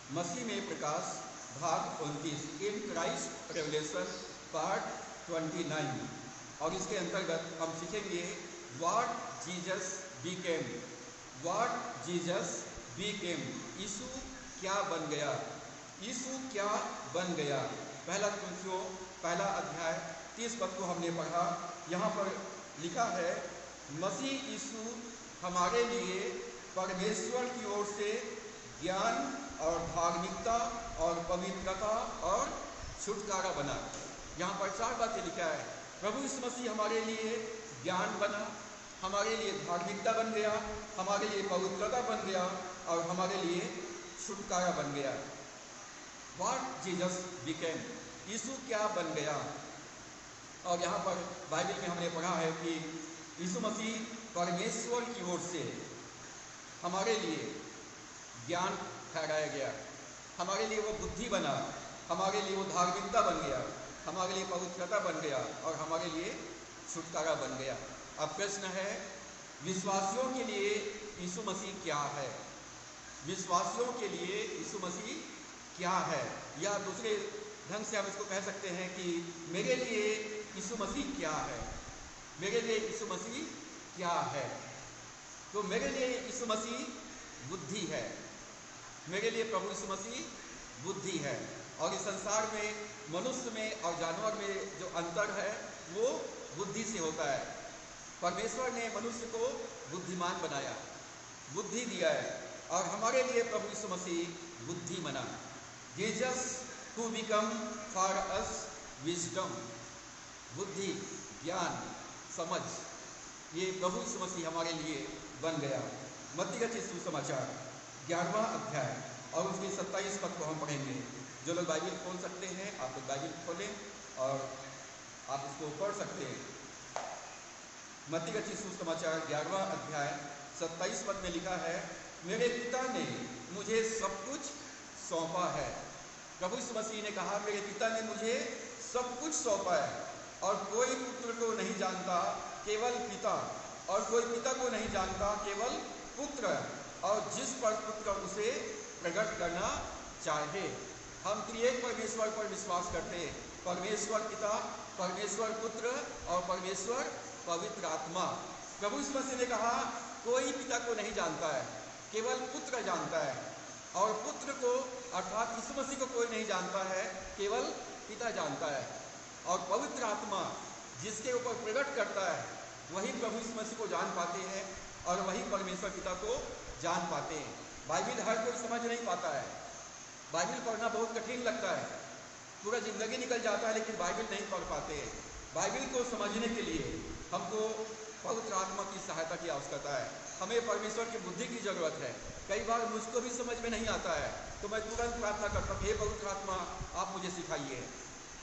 मसीह में प्रकाश भाग 29 in Christ revelation part 29। और इसके अंतर्गत हम सीखेंगे what Jesus became. What Jesus became, यीशु क्या बन गया। यीशु क्या बन गया। पहला कुरिन्थियों पहला अध्याय 30 पद को हमने पढ़ा। यहाँ पर लिखा है, मसीह यीशु हमारे लिए परमेश्वर की ओर से ज्ञान और धार्मिकता और पवित्रता और छुटकारा बना। यहाँ पर 4 बातें लिखा है। प्रभु यीशु मसीह हमारे लिए ज्ञान बना, हमारे लिए धार्मिकता बन गया, हमारे लिए पवित्रता बन गया और हमारे लिए छुटकारा बन गया। व्हाट जीसस बिकेम, यीशु क्या बन गया। और यहाँ पर बाइबल में हमने पढ़ा है कि यीशु मसीह परमेश्वर की ओर से हमारे लिए ज्ञान ठहराया गया, हमारे लिए वो बुद्धि बना, हमारे लिए वो धार्मिकता बन गया, हमारे लिए पवित्रता बन गया और हमारे लिए छुटकारा बन गया। अब प्रश्न है, विश्वासियों के लिए यीशु मसीह क्या है। विश्वासियों के लिए यीशु मसीह क्या है, या दूसरे ढंग से हम इसको कह सकते हैं कि मेरे लिए यीशु मसीह क्या है। मेरे लिए यीशु मसीह क्या है। तो मेरे लिए यीशु मसीह बुद्धि है। मेरे लिए प्रभु यीशु मसीह बुद्धि है। और इस संसार में मनुष्य में और जानवर में जो अंतर है वो बुद्धि से होता है। परमेश्वर ने मनुष्य को बुद्धिमान बनाया, बुद्धि दिया है, और हमारे लिए प्रभु यीशु मसीह बुद्धि बना। Jesus who become for us wisdom, बुद्धि, ज्ञान, समझ, ये प्रभु यीशु मसीह हमारे लिए बन गया। मत्ती का सुसमाचार 11वां अध्याय और उसके 27 पद को हम पढ़ेंगे। जो लोग बाइबल खोल सकते हैं आप लोग बाइबल खोलें और आप इसको पढ़ सकते हैं। मत्ती का सुसमाचार 11वां अध्याय 27 पद में लिखा है, मेरे पिता ने मुझे सब कुछ सौंपा है। प्रभु यीशु मसीह ने कहा, मेरे पिता ने मुझे सब कुछ सौंपा है और कोई पुत्र को नहीं जानता केवल पिता, और कोई पिता को नहीं जानता केवल पुत्र, और जिस पर पुत्र उसे प्रकट करना चाहे। हम त्रिएक परमेश्वर पर विश्वास करते हैं, परमेश्वर पिता, परमेश्वर पुत्र और परमेश्वर पवित्र आत्मा। प्रभु यीशु मसीह ने कहा, कोई पिता को नहीं जानता है, केवल पुत्र जानता है, और पुत्र को अर्थात यीशु मसीह को कोई नहीं जानता है, केवल पिता जानता है। और पवित्र आत्मा जिसके ऊपर प्रकट करता है वही प्रभु यीशु मसीह को जान पाते हैं और वही परमेश्वर पिता को जान पाते हैं। बाइबल हर कोई समझ नहीं पाता है, बाइबल पढ़ना बहुत कठिन लगता है, पूरा जिंदगी निकल जाता है लेकिन बाइबल नहीं पढ़ पाते हैं। बाइबल को समझने के लिए हमको पवित्र आत्मा की सहायता की आवश्यकता है। हमें परमेश्वर की बुद्धि की जरूरत है। कई बार मुझको भी समझ में नहीं आता है तो मैं तुरंत प्रार्थना करता हूँ, हे पवित्र आत्मा आप मुझे सिखाइए,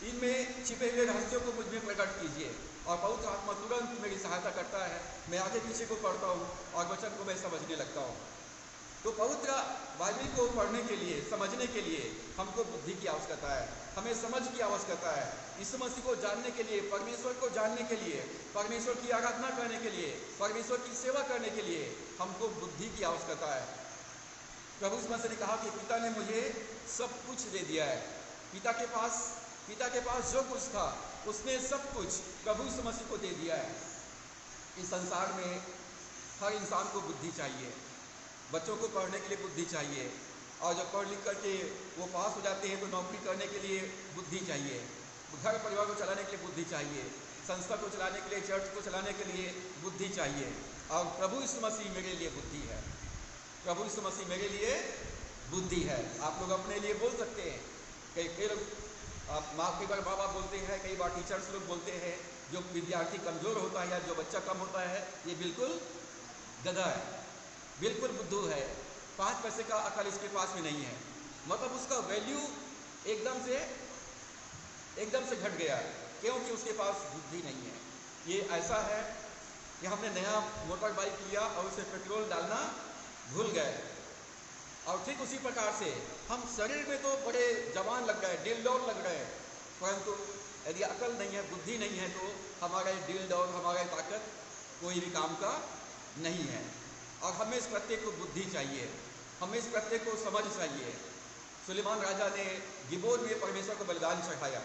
इनमें छिपे हुए रहस्यों को मुझ में प्रकट कीजिए। और पवित्र आत्मा तुरंत मेरी सहायता करता है। मैं आगे पीछे को पढ़ता हूँ और वचन को मैं समझने लगता हूँ। तो पवित्र बाइबल को पढ़ने के लिए, समझने के लिए हमको बुद्धि की आवश्यकता है, हमें समझ की आवश्यकता है। यीशु मसीह को जानने के लिए, परमेश्वर को जानने के लिए, परमेश्वर की आराधना करने के लिए, परमेश्वर की सेवा करने के लिए हमको बुद्धि की आवश्यकता है। प्रभु यीशु मसीह ने कहा कि पिता ने मुझे सब कुछ दे दिया है। पिता के पास जो कुछ था उसने सब कुछ प्रभु यीशु मसीह को दे दिया है। इस संसार में हर इंसान को बुद्धि चाहिए। बच्चों को पढ़ने के लिए बुद्धि चाहिए, और जब पढ़ लिख करके वो पास हो जाते हैं तो नौकरी करने के लिए बुद्धि चाहिए, घर परिवार को चलाने के लिए बुद्धि चाहिए, संस्था को चलाने के लिए, चर्च को चलाने के लिए बुद्धि चाहिए। और प्रभु यीशु मसीह मेरे लिए बुद्धि है। प्रभु यीशु मसीह मेरे लिए बुद्धि है। आप लोग अपने लिए बोल सकते हैं। कई लोग कई बार बाबा बोलते हैं, कई बार टीचर्स लोग बोलते हैं, जो विद्यार्थी कमज़ोर होता है या जो बच्चा कम होता है ये बिल्कुल गधा है, बिल्कुल बुद्धू है, 5 पैसे का अकल इसके पास में नहीं है। मतलब उसका वैल्यू एकदम से घट गया है, क्योंकि उसके पास बुद्धि नहीं है। ये ऐसा है कि हमने नया मोटर बाइक लिया और उसे पेट्रोल डालना भूल गए, और ठीक उसी प्रकार से हम शरीर में तो बड़े जवान लग गए, दिल दौड़ लग गए, परंतु यदि अकल नहीं है, बुद्धि नहीं है तो हमारा दिल दौड़, हमारा ताकत कोई भी काम का नहीं है। और हमें इस प्रत्येक को बुद्धि चाहिए, हमें इस प्रत्येक को समझ चाहिए। सुलेमान राजा ने गिबोन में परमेश्वर को बलिदान चढ़ाया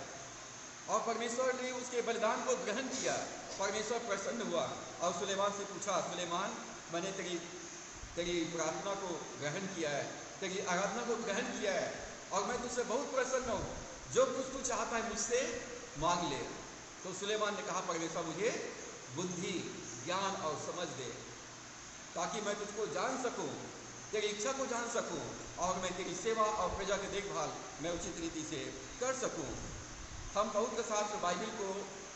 और परमेश्वर ने उसके बलिदान को ग्रहण किया। परमेश्वर प्रसन्न हुआ और सुलेमान से पूछा, सुलेमान, मैंने तेरी प्रार्थना को ग्रहण किया है, तेरी आराधना को ग्रहण किया है और मैं तुझसे बहुत प्रसन्न हूँ। जो कुछ तू चाहता है मुझसे मांग ले। तो सुलेमान ने कहा, परमेश्वर मुझे बुद्धि, ज्ञान और समझ दे ताकि मैं तुझको जान सकूं, तेरी इच्छा को जान सकूं और मैं तेरी सेवा और प्रजा की देखभाल मैं उचित रीति से कर सकूं। हम पवित्र शास्त्र बाइबल को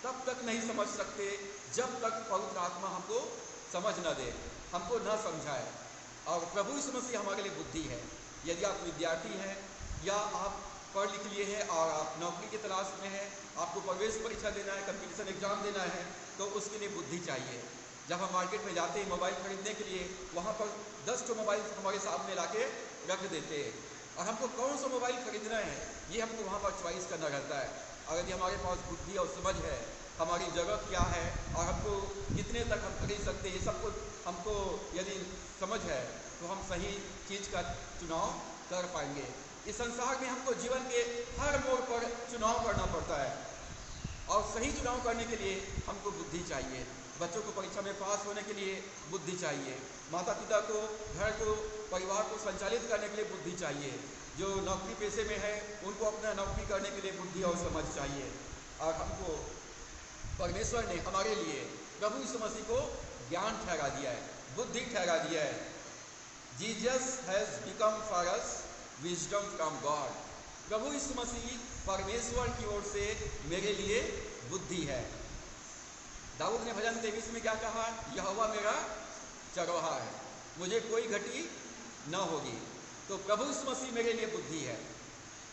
तब तक नहीं समझ सकते जब तक पवित्र आत्मा हमको समझ न दे, हमको न समझाए। और प्रभु यीशु मसीह हमारे लिए बुद्धि है। यदि आप विद्यार्थी हैं या आप पढ़ लिख लिए हैं और आप नौकरी की तलाश में हैं, आपको प्रवेश परीक्षा देना है, कंपटीशन एग्जाम देना है, तो उसके लिए बुद्धि चाहिए। जब हम मार्केट में जाते हैं मोबाइल खरीदने के लिए, वहाँ पर 10 तो मोबाइल हमारे सामने लाके रख देते हैं और हमको कौन सा मोबाइल खरीदना है ये हमको वहाँ पर चॉइस करना रहता है। और यदि हमारे पास बुद्धि और समझ है, हमारी जरूरत क्या है और हमको कितने तक हम खरीद सकते हैं, ये सब कुछ हमको यदि समझ है तो हम सही चीज़ का चुनाव कर पाएंगे। इस संसार में हमको जीवन के हर मोड़ पर चुनाव करना पड़ता है और सही चुनाव करने के लिए हमको बुद्धि चाहिए। बच्चों को परीक्षा में पास होने के लिए बुद्धि चाहिए। माता पिता को, घर को, परिवार को संचालित करने के लिए बुद्धि चाहिए। जो नौकरी पेशे में है उनको अपना नौकरी करने के लिए बुद्धि और समझ चाहिए। और हमको परमेश्वर ने हमारे लिए प्रभु यीशु मसीह को ज्ञान ठहरा दिया है, बुद्धि ठहरा दिया है। Jesus has become for us wisdom from God. प्रभु यीशु मसीह परमेश्वर की ओर से मेरे लिए बुद्धि है। दाऊद ने भजन 23 में क्या कहा? यहोवा मेरा चरवाहा है, मुझे कोई घटी न होगी। तो प्रभु यीशु मसीह मेरे लिए बुद्धि है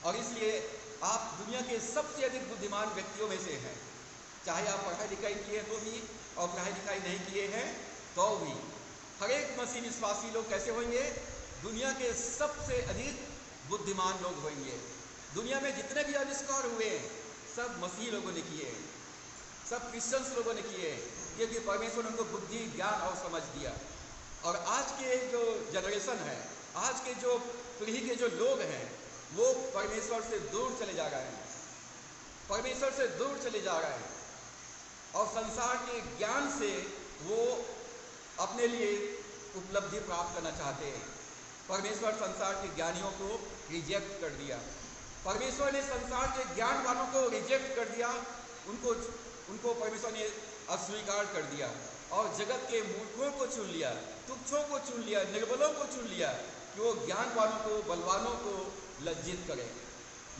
और इसलिए आप दुनिया के सबसे अधिक बुद्धिमान व्यक्तियों में से हैं। चाहे आप पढ़ाई लिखाई किए तो भी और पढ़ाई लिखाई नहीं किए हैं तो भी हर एक मसीह विश्वासी लोग कैसे होंगे? दुनिया के सबसे अधिक बुद्धिमान लोग होंगे। दुनिया में जितने भी आविष्कार हुए हैं सब मसीह लोगों ने किए हैं, सब क्रिश्चियंस लोगों ने किए हैं, क्योंकि परमेश्वर ने उनको बुद्धि, ज्ञान और समझ दिया। और आज के जो जनरेशन है, आज के जो पीढ़ी के जो लोग हैं, वो परमेश्वर से दूर चले जा रहे हैं, परमेश्वर से दूर चले जा रहे हैं और संसार के ज्ञान से वो अपने लिए उपलब्धि प्राप्त करना चाहते हैं। परमेश्वर संसार के ज्ञानियों को रिजेक्ट कर दिया। परमेश्वर ने संसार के ज्ञान वालों को रिजेक्ट कर दिया, उनको परमेश्वर ने अस्वीकार कर दिया और जगत के मूर्खों को चुन लिया, तुच्छों को चुन लिया, निर्बलों को चुन लिया कि वो ज्ञान वालों को, बलवानों को लज्जित करें।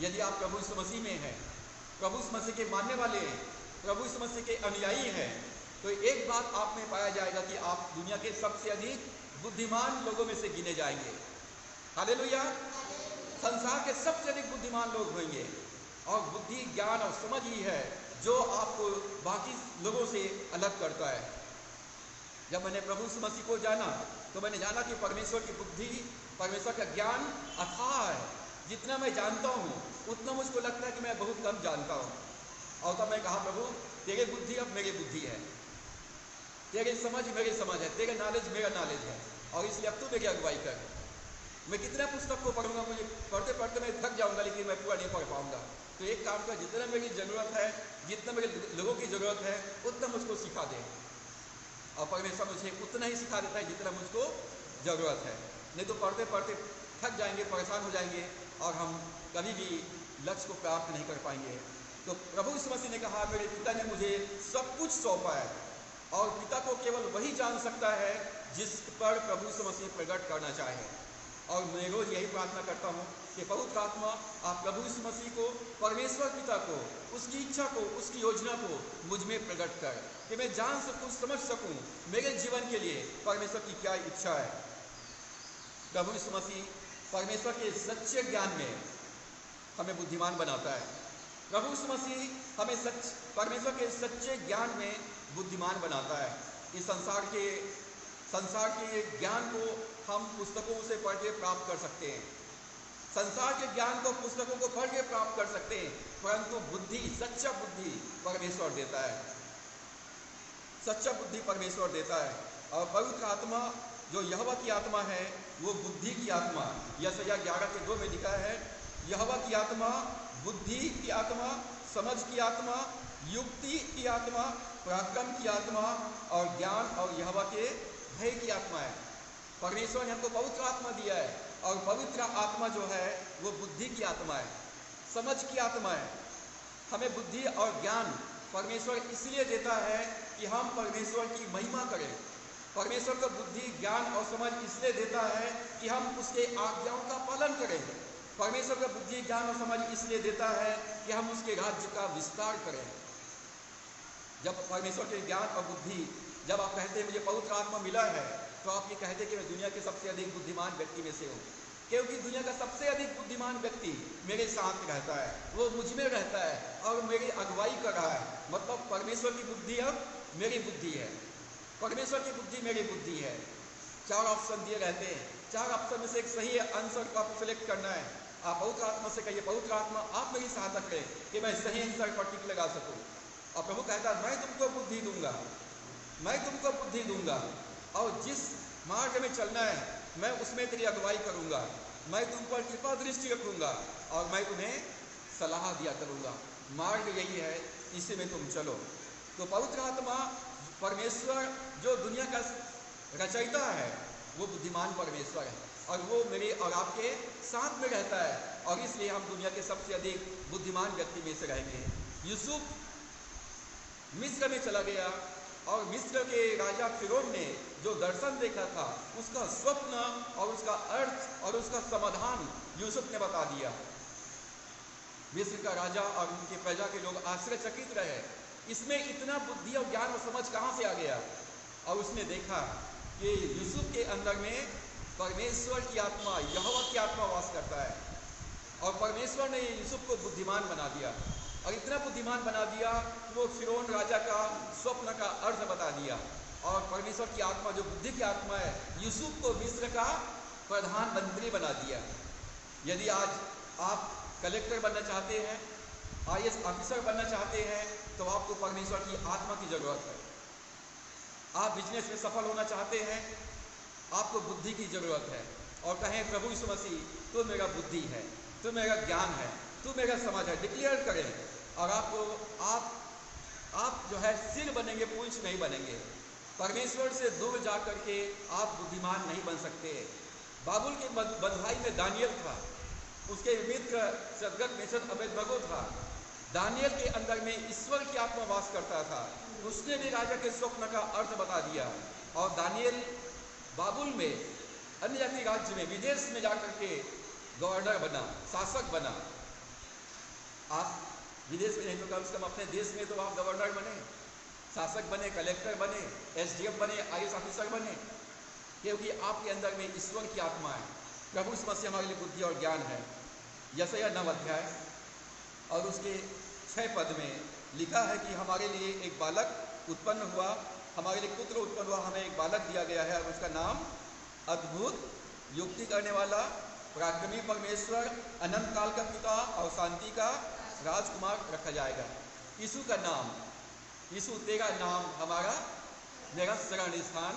यदि आप प्रभु यीशु मसीह में हैं, प्रभु यीशु मसीह के मानने वाले हैं, प्रभु यीशु मसीह के अनुयायी हैं, तो एक बात आप में पाया जाएगा कि आप दुनिया के सबसे अधिक बुद्धिमान लोगों में से गिने जाएंगे। हालेलुया। संसार के सबसे अधिक बुद्धिमान लोग होंगे और बुद्धि, ज्ञान और समझ ही है जो आपको बाकी लोगों से अलग करता है। जब मैंने प्रभु यीशु मसीह को जाना तो मैंने जाना कि परमेश्वर की बुद्धि, परमेश्वर का ज्ञान अथाह है। जितना मैं जानता हूँ उतना मुझको लगता है कि मैं बहुत कम जानता हूँ। और तब मैं कहा, प्रभु तेरे बुद्धि अब मेरी बुद्धि है, तेरे समझ मेरी समझ है, तेरे नॉलेज मेरा नॉलेज है, और इसलिए अब तू मेरी अगुवाई कर। मैं कितना पुस्तक को पढ़ूंगा, मुझे पढ़ते पढ़ते मैं थक जाऊंगा, लेकिन मैं पूरा नहीं पढ़ पाऊंगा। तो एक काम कर, जितना मेरी ज़रूरत है, जितना मेरे लोगों की ज़रूरत है, उतना मुझको सिखा दे। और परमेश्वर मुझे उतना ही सिखा देता है जितना मुझको ज़रूरत है। नहीं तो पढ़ते पढ़ते थक जाएंगे, परेशान हो जाएंगे और हम कभी भी लक्ष्य को प्राप्त नहीं कर पाएंगे। तो प्रभु यीशु मसीह ने कहा, मेरे पिता ने मुझे सब कुछ सौंपा है और पिता को केवल वही जान सकता है जिस पर प्रभु यीशु मसीह प्रकट करना चाहे। और मैं रोज़ यही प्रार्थना करता हूँ कि पवित्र आत्मा आप प्रभु यीशु मसीह को, परमेश्वर पिता को, उसकी इच्छा को, उसकी योजना को मुझ में प्रकट कर, कि मैं जान सकूँ, समझ सकूँ मेरे जीवन के लिए परमेश्वर की क्या इच्छा है। प्रभु यीशु मसीह परमेश्वर के सच्चे ज्ञान में हमें बुद्धिमान बनाता है। प्रभु यीशु मसीह हमें परमेश्वर के सच्चे ज्ञान में बुद्धिमान बनाता है। इस संसार के ज्ञान को हम पुस्तकों से पढ़ के प्राप्त कर सकते हैं, संसार के ज्ञान को पुस्तकों को पढ़ के प्राप्त कर सकते हैं, परंतु बुद्धि, सच्चा बुद्धि परमेश्वर देता है, सच्चा बुद्धि परमेश्वर देता है। और पवित्र आत्मा जो यहोवा की आत्मा है, वो बुद्धि की आत्मा, यशायाह 11:2 में लिखा है, यहोवा की आत्मा बुद्धि की आत्मा, समझ की आत्मा, युक्ति की आत्मा, पराक्रम की आत्मा और ज्ञान और यहोवा के भय की आत्मा है। परमेश्वर ने हमको पवित्र आत्मा दिया है और पवित्र आत्मा जो है वो बुद्धि की आत्मा है, समझ की आत्मा है। हमें बुद्धि और ज्ञान परमेश्वर इसलिए देता है कि हम परमेश्वर की महिमा करें। परमेश्वर को बुद्धि, ज्ञान और समझ इसलिए देता है कि हम उसके आज्ञाओं का पालन करें। परमेश्वर को बुद्धि, ज्ञान और समझ इसलिए देता है कि हम उसके राज्य का विस्तार करें। जब परमेश्वर के ज्ञान और बुद्धि, जब आप कहते हैं मुझे पवित्र आत्मा मिला है, तो आप ये कहते हैं कि मैं दुनिया के सबसे अधिक बुद्धिमान व्यक्ति में से हूँ, क्योंकि दुनिया का सबसे अधिक बुद्धिमान व्यक्ति मेरे साथ रहता है, वो मुझ में रहता है और मेरी अगुवाई कर रहा है। मतलब परमेश्वर की बुद्धि अब मेरी बुद्धि है, परमेश्वर की बुद्धि मेरी बुद्धि है। 4 ऑप्शन दिए रहते हैं, 4 ऑप्शन में से एक सही आंसर को आपको सिलेक्ट करना है। आप पवित्र आत्मा से कहिए, पवित्र आत्मा आप मेरी सहायता करें कि मैं सही आंसर पर टिक लगा सकूं। और प्रभु कहता है मैं तुमको बुद्धि दूंगा, मैं तुमको बुद्धि दूंगा और जिस मार्ग में चलना है मैं उसमें तेरी अगुवाई करूंगा, मैं तुम पर कृपा दृष्टि रखूंगा और मैं तुम्हें सलाह दिया करूंगा। मार्ग यही है, इसी में तुम चलो। तो पवित्र आत्मा परमेश्वर जो दुनिया का रचयिता है वो बुद्धिमान परमेश्वर है और वो मेरे और आपके साथ में रहता है और इसलिए हम दुनिया के सबसे अधिक बुद्धिमान व्यक्ति में से रहेंगे। यूसुफ मिस्र में चला गया और मिस्र के राजा फिरौन ने जो दर्शन देखा था उसका स्वप्न और उसका अर्थ और उसका समाधान यूसुफ ने बता दिया। मिस्र का राजा और उनके प्रजा के लोग आश्चर्यचकित रहे, इसमें इतना बुद्धि और ज्ञान और समझ कहाँ से आ गया। और उसने देखा कि यूसुफ के अंदर में परमेश्वर की आत्मा, यहोवा की आत्मा वास करता है और परमेश्वर ने यूसुफ को बुद्धिमान बना दिया और इतना बुद्धिमान बना दिया कि वो फिरौन राजा का स्वप्न का अर्थ बता दिया। और परमेश्वर की आत्मा जो बुद्धि की आत्मा है यूसुफ को मिस्र का प्रधानमंत्री बना दिया। यदि आज आप कलेक्टर बनना चाहते हैं, IAS ऑफिसर बनना चाहते हैं, तो आपको परमेश्वर की आत्मा की जरूरत है। आप बिजनेस में सफल होना चाहते हैं, आपको बुद्धि की जरूरत है और कहें प्रभु यीशु मसीह तू मेरा बुद्धि है, तू मेरा ज्ञान है, तू मेरा समझ है, डिक्लेयर करें और आप जो है सिर बनेंगे, पूंछ नहीं बनेंगे। परमेश्वर से दूर जा करके आप बुद्धिमान नहीं बन सकते। बाबुल के बंधुआई में दानियल था, उसके मित्र शद्रक, मेशक, अबेदनगो था। दानियल के अंदर में ईश्वर की आत्मा वास करता था, उसने भी राजा के स्वप्न का अर्थ बता दिया और दानियल बाबुल में, अन्य जाति राज्य में, विदेश में जाकर के गवर्नर बना, शासक बना। आप विदेश में नहीं तो कम से कम अपने देश में तो आप गवर्नर बने, शासक बने, कलेक्टर बने, SDM बने, IAS ऑफिसर बने, क्योंकि आपके अंदर में ईश्वर की आत्मा है। प्रभु यीशु मसीह हमारे लिए बुद्धि और ज्ञान है। यशायाह 9 अध्याय और उसके 6 पद में लिखा है कि हमारे लिए एक बालक उत्पन्न हुआ, हमारे लिए पुत्र उत्पन्न हुआ, हमें एक बालक दिया गया है और उसका नाम अद्भुत, युक्ति करने वाला, पराक्रमी परमेश्वर, अनंत काल का पिता और शांति का राजकुमार रखा जाएगा। यीशु का नाम, यीशु तेरा नाम हमारा, मेरा शरण स्थान,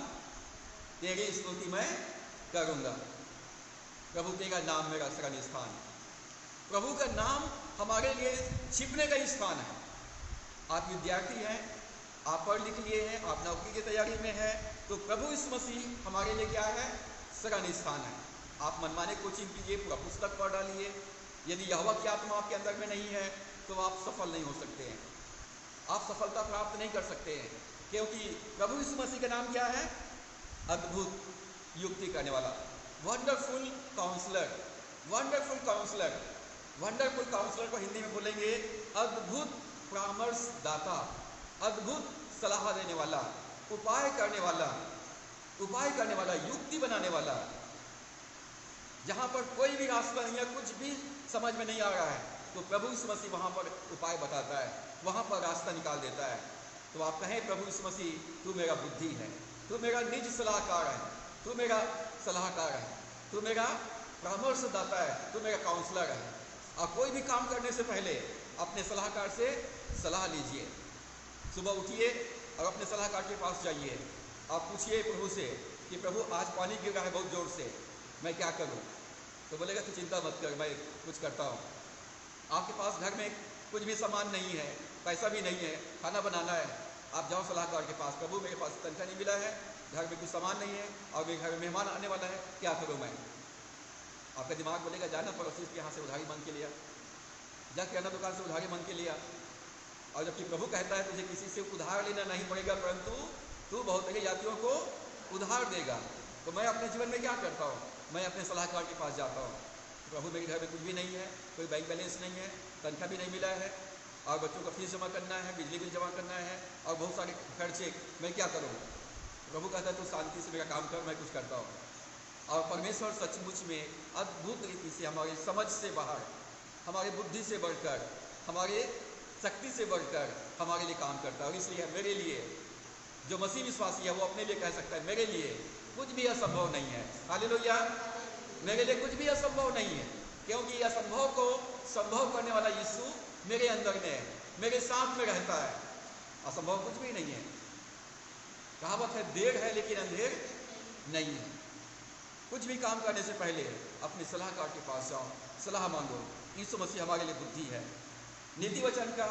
तेरी स्तुति मैं करूँगा। प्रभु तेरा नाम मेरा शरण स्थान। प्रभु का नाम हमारे लिए छिपने का स्थान है। आप विद्यार्थी हैं, आप पढ़ लिख लिए हैं, आप नौकरी की तैयारी में हैं, तो प्रभु यीशु मसीह हमारे लिए क्या है? शरण स्थान है। आप मनमाने कोचिंग कीजिए, पूरा पुस्तक पढ़ डालिए, यदि यहोवा की आत्मा आपके अंदर में नहीं है तो आप सफल नहीं हो सकते हैं, आप सफलता प्राप्त नहीं कर सकते हैं, क्योंकि प्रभु यीशु मसीह का नाम क्या है? अद्भुत, युक्ति करने वाला, wonderful counsellor. Wonderful counsellor, wonderful counsellor को हिंदी में बोलेंगे अद्भुत परामर्शदाता, अद्भुत सलाह देने वाला, उपाय करने वाला, युक्ति बनाने वाला। जहाँ पर कोई भी रास्ता नहीं है, कुछ भी समझ में नहीं आ रहा है, तो प्रभु यीशु मसीह वहाँ पर उपाय बताता है, वहाँ पर रास्ता निकाल देता है। तो आप कहें प्रभु यीशु मसीह तू मेरा बुद्धि है, तू मेरा निज सलाहकार है, तू मेरा सलाहकार है, तू मेरा परामर्शदाता है, तू मेरा काउंसलर है। और कोई भी काम करने से पहले अपने सलाहकार से सलाह लीजिए। सुबह उठिए और अपने सलाहकार के पास जाइए, आप पूछिए प्रभु से कि प्रभु आज पानी गिर रहा है बहुत ज़ोर से, मैं क्या करूं? तो बोलेगा तू चिंता मत कर, मैं कुछ करता हूँ। आपके पास घर में कुछ भी सामान नहीं है, पैसा भी नहीं है, खाना बनाना है, आप जाओ सलाहकार के पास, प्रभु मेरे पास तनख्वाह नहीं मिला है, घर में कुछ सामान नहीं है और मेरे घर में मेहमान आने वाला है, क्या करूँ मैं? आपका दिमाग बोलेगा जाना पड़ोसी के यहाँ से उधारी मांग के लिया, जा किराना दुकान से उधारी मांग के लिया। और जबकि प्रभु कहता है तुझे किसी से उधार लेना नहीं पड़ेगा, परंतु तू बहुत सारे यात्रियों को उधार देगा। तो मैं अपने जीवन में क्या करता हूँ? मैं अपने सलाहकार के पास जाता हूँ, प्रभु मेरे घर में कुछ भी नहीं है, कोई बैंक बैलेंस नहीं है, तनख्वाह भी नहीं मिला है और बच्चों का फीस जमा करना है, बिजली बिल जमा करना है और बहुत सारे खर्चे, मैं क्या करूँ? प्रभु कहता है तू शांति से मेरा काम कर, मैं कुछ करता हूँ। और परमेश्वर सचमुच में अद्भुत रीति से हमारी समझ से बाहर, हमारी बुद्धि से बढ़कर, हमारे शक्ति से बढ़कर हमारे लिए काम करता है। और इसलिए मेरे लिए, जो मसीह विश्वासी है वो अपने लिए कह सकता है मेरे लिए कुछ भी असंभव नहीं है। हालेलुया, मेरे लिए कुछ भी असंभव नहीं है, क्योंकि असंभव को संभव करने वाला यीशु मेरे अंदर में है, मेरे साथ में रहता है। असंभव कुछ भी नहीं है। कहावत है देर है लेकिन अंधेर नहीं है। कुछ भी काम करने से पहले अपने सलाहकार के पास जाओ, सलाह मांगो। यीशु मसीह हमारे लिए बुद्धि है। नीति वचन का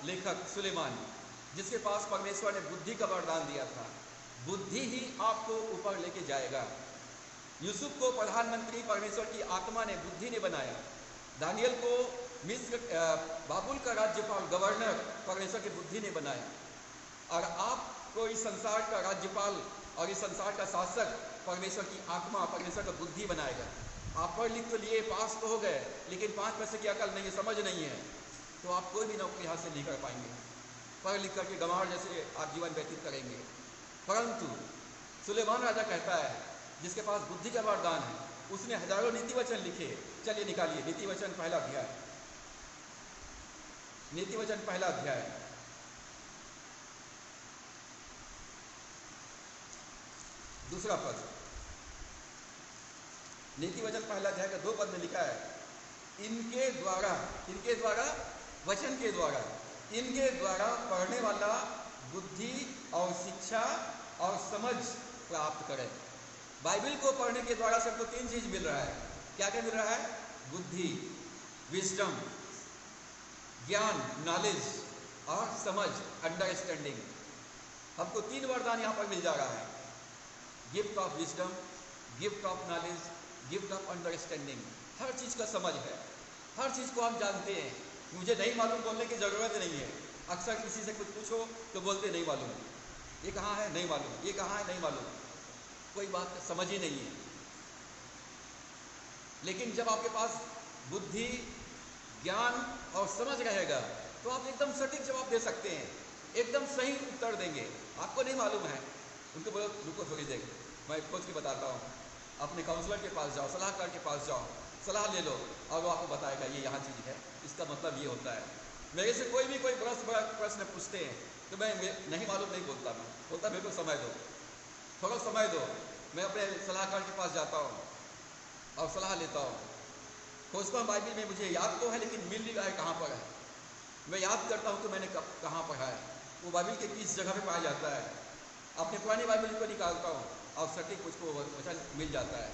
लेखक सुलेमान, जिसके पास परमेश्वर ने बुद्धि का वरदान दिया था, बुद्धि ही आपको ऊपर लेके जाएगा। यूसुफ को प्रधानमंत्री परमेश्वर की आत्मा ने, बुद्धि ने बनाया। दानियल को मिस्र बाबुल का राज्यपाल, गवर्नर परमेश्वर की बुद्धि ने बनाया। और आपको इस संसार का राज्यपाल और इस संसार का शासक परमेश्वर की आत्मा, परमेश्वर का बुद्धि बनाएगा। आप पढ़ लिख तो लिए, पास तो हो गए, लेकिन 5 पैसे की अकल नहीं है, समझ नहीं है, तो आप कोई भी नौकरी हासिल नहीं कर पाएंगे। पढ़ लिख करके गंवार जैसे आप जीवन व्यतीत करेंगे। परंतु सुलेमान राजा कहता है, जिसके पास बुद्धि का वरदान है, उसने हजारों नीति वचन लिखे। चलिए निकालिए नीति वचन पहला अध्याय, नीति वचन पहला अध्याय, दूसरा पद। नीति वचन पहला अध्याय का 2 पद में लिखा है, इनके द्वारा, इनके द्वारा वचन के द्वारा, इनके द्वारा पढ़ने वाला बुद्धि और शिक्षा और समझ प्राप्त करे। बाइबल को पढ़ने के द्वारा सबको 3 चीज मिल रहा है। क्या क्या मिल रहा है? बुद्धि, विजडम, ज्ञान, नॉलेज, और समझ, अंडरस्टैंडिंग। हमको 3 वरदान यहाँ पर मिल जा रहा है। Gift of wisdom, gift of knowledge, gift of understanding. हर चीज़ का समझ है, हर चीज़ को हम जानते हैं। मुझे नहीं मालूम बोलने की ज़रूरत नहीं है। अक्सर किसी से कुछ पूछो तो बोलते नहीं मालूम, ये कहाँ है नहीं मालूम, ये कहाँ है नहीं मालूम, कोई बात समझ ही नहीं है। लेकिन जब आपके पास बुद्धि, ज्ञान और समझ रहेगा तो आप एकदम सटीक जवाब दे सकते हैं, एकदम सही उत्तर देंगे। आपको नहीं मालूम है, उनको बोलो रुको थोड़ी देर, मैं खोज के बताता हूँ। अपने काउंसलर के पास जाओ, सलाहकार के पास जाओ, सलाह ले लो और वो आपको बताएगा ये यहाँ चीज़ है, इसका मतलब ये होता है। मेरे से कोई भी कोई प्रश्न पूछते हैं तो मैं नहीं मालूम नहीं बोलता, मैं बोलता मेरे को समय दो, थोड़ा समय दो। मैं अपने सलाहकार के पास जाता हूँ और सलाह लेता हूँ। खोजता हूँ बाइबल में, मुझे याद तो है लेकिन मिल नहीं रहा है कहाँ पर है। मैं याद करता हूँ तो मैंने कहाँ पढ़ा है, वो बाइबल के किस जगह पे पाया जाता है। अपने पुरानी बाइबल को निकालता हूँ और सटीक मुझको वचन मिल जाता है।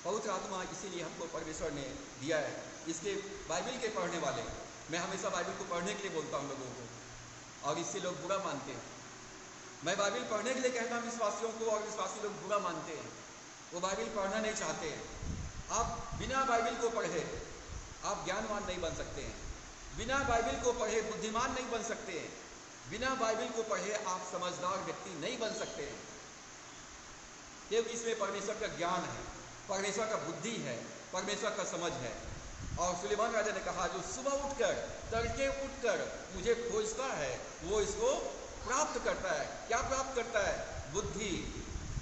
पवित्र आत्मा इसीलिए हमको परमेश्वर ने दिया है। इसके बाइबल के पढ़ने वाले, मैं हमेशा बाइबल को पढ़ने के लिए बोलता हूँ लोगों को, और इससे लोग बुरा मानते हैं। मैं बाइबल पढ़ने के लिए कहता हूँ विश्वासियों को, और विश्वासी लोग बुरा मानते हैं, वो बाइबल पढ़ना नहीं चाहते हैं। आप बिना बाइबल को पढ़े आप ज्ञानवान नहीं बन सकते हैं, बिना बाइबल को पढ़े बुद्धिमान नहीं बन सकते हैं, बिना बाइबल को पढ़े आप समझदार व्यक्ति नहीं बन सकते हैं। क्योंकि इसमें परमेश्वर का ज्ञान है, परमेश्वर का बुद्धि है, परमेश्वर का समझ है। और सुलेमान राजा ने कहा, जो सुबह उठकर, तड़के उठकर मुझे खोजता है वो इसको प्राप्त करता है। क्या प्राप्त करता है? बुद्धि,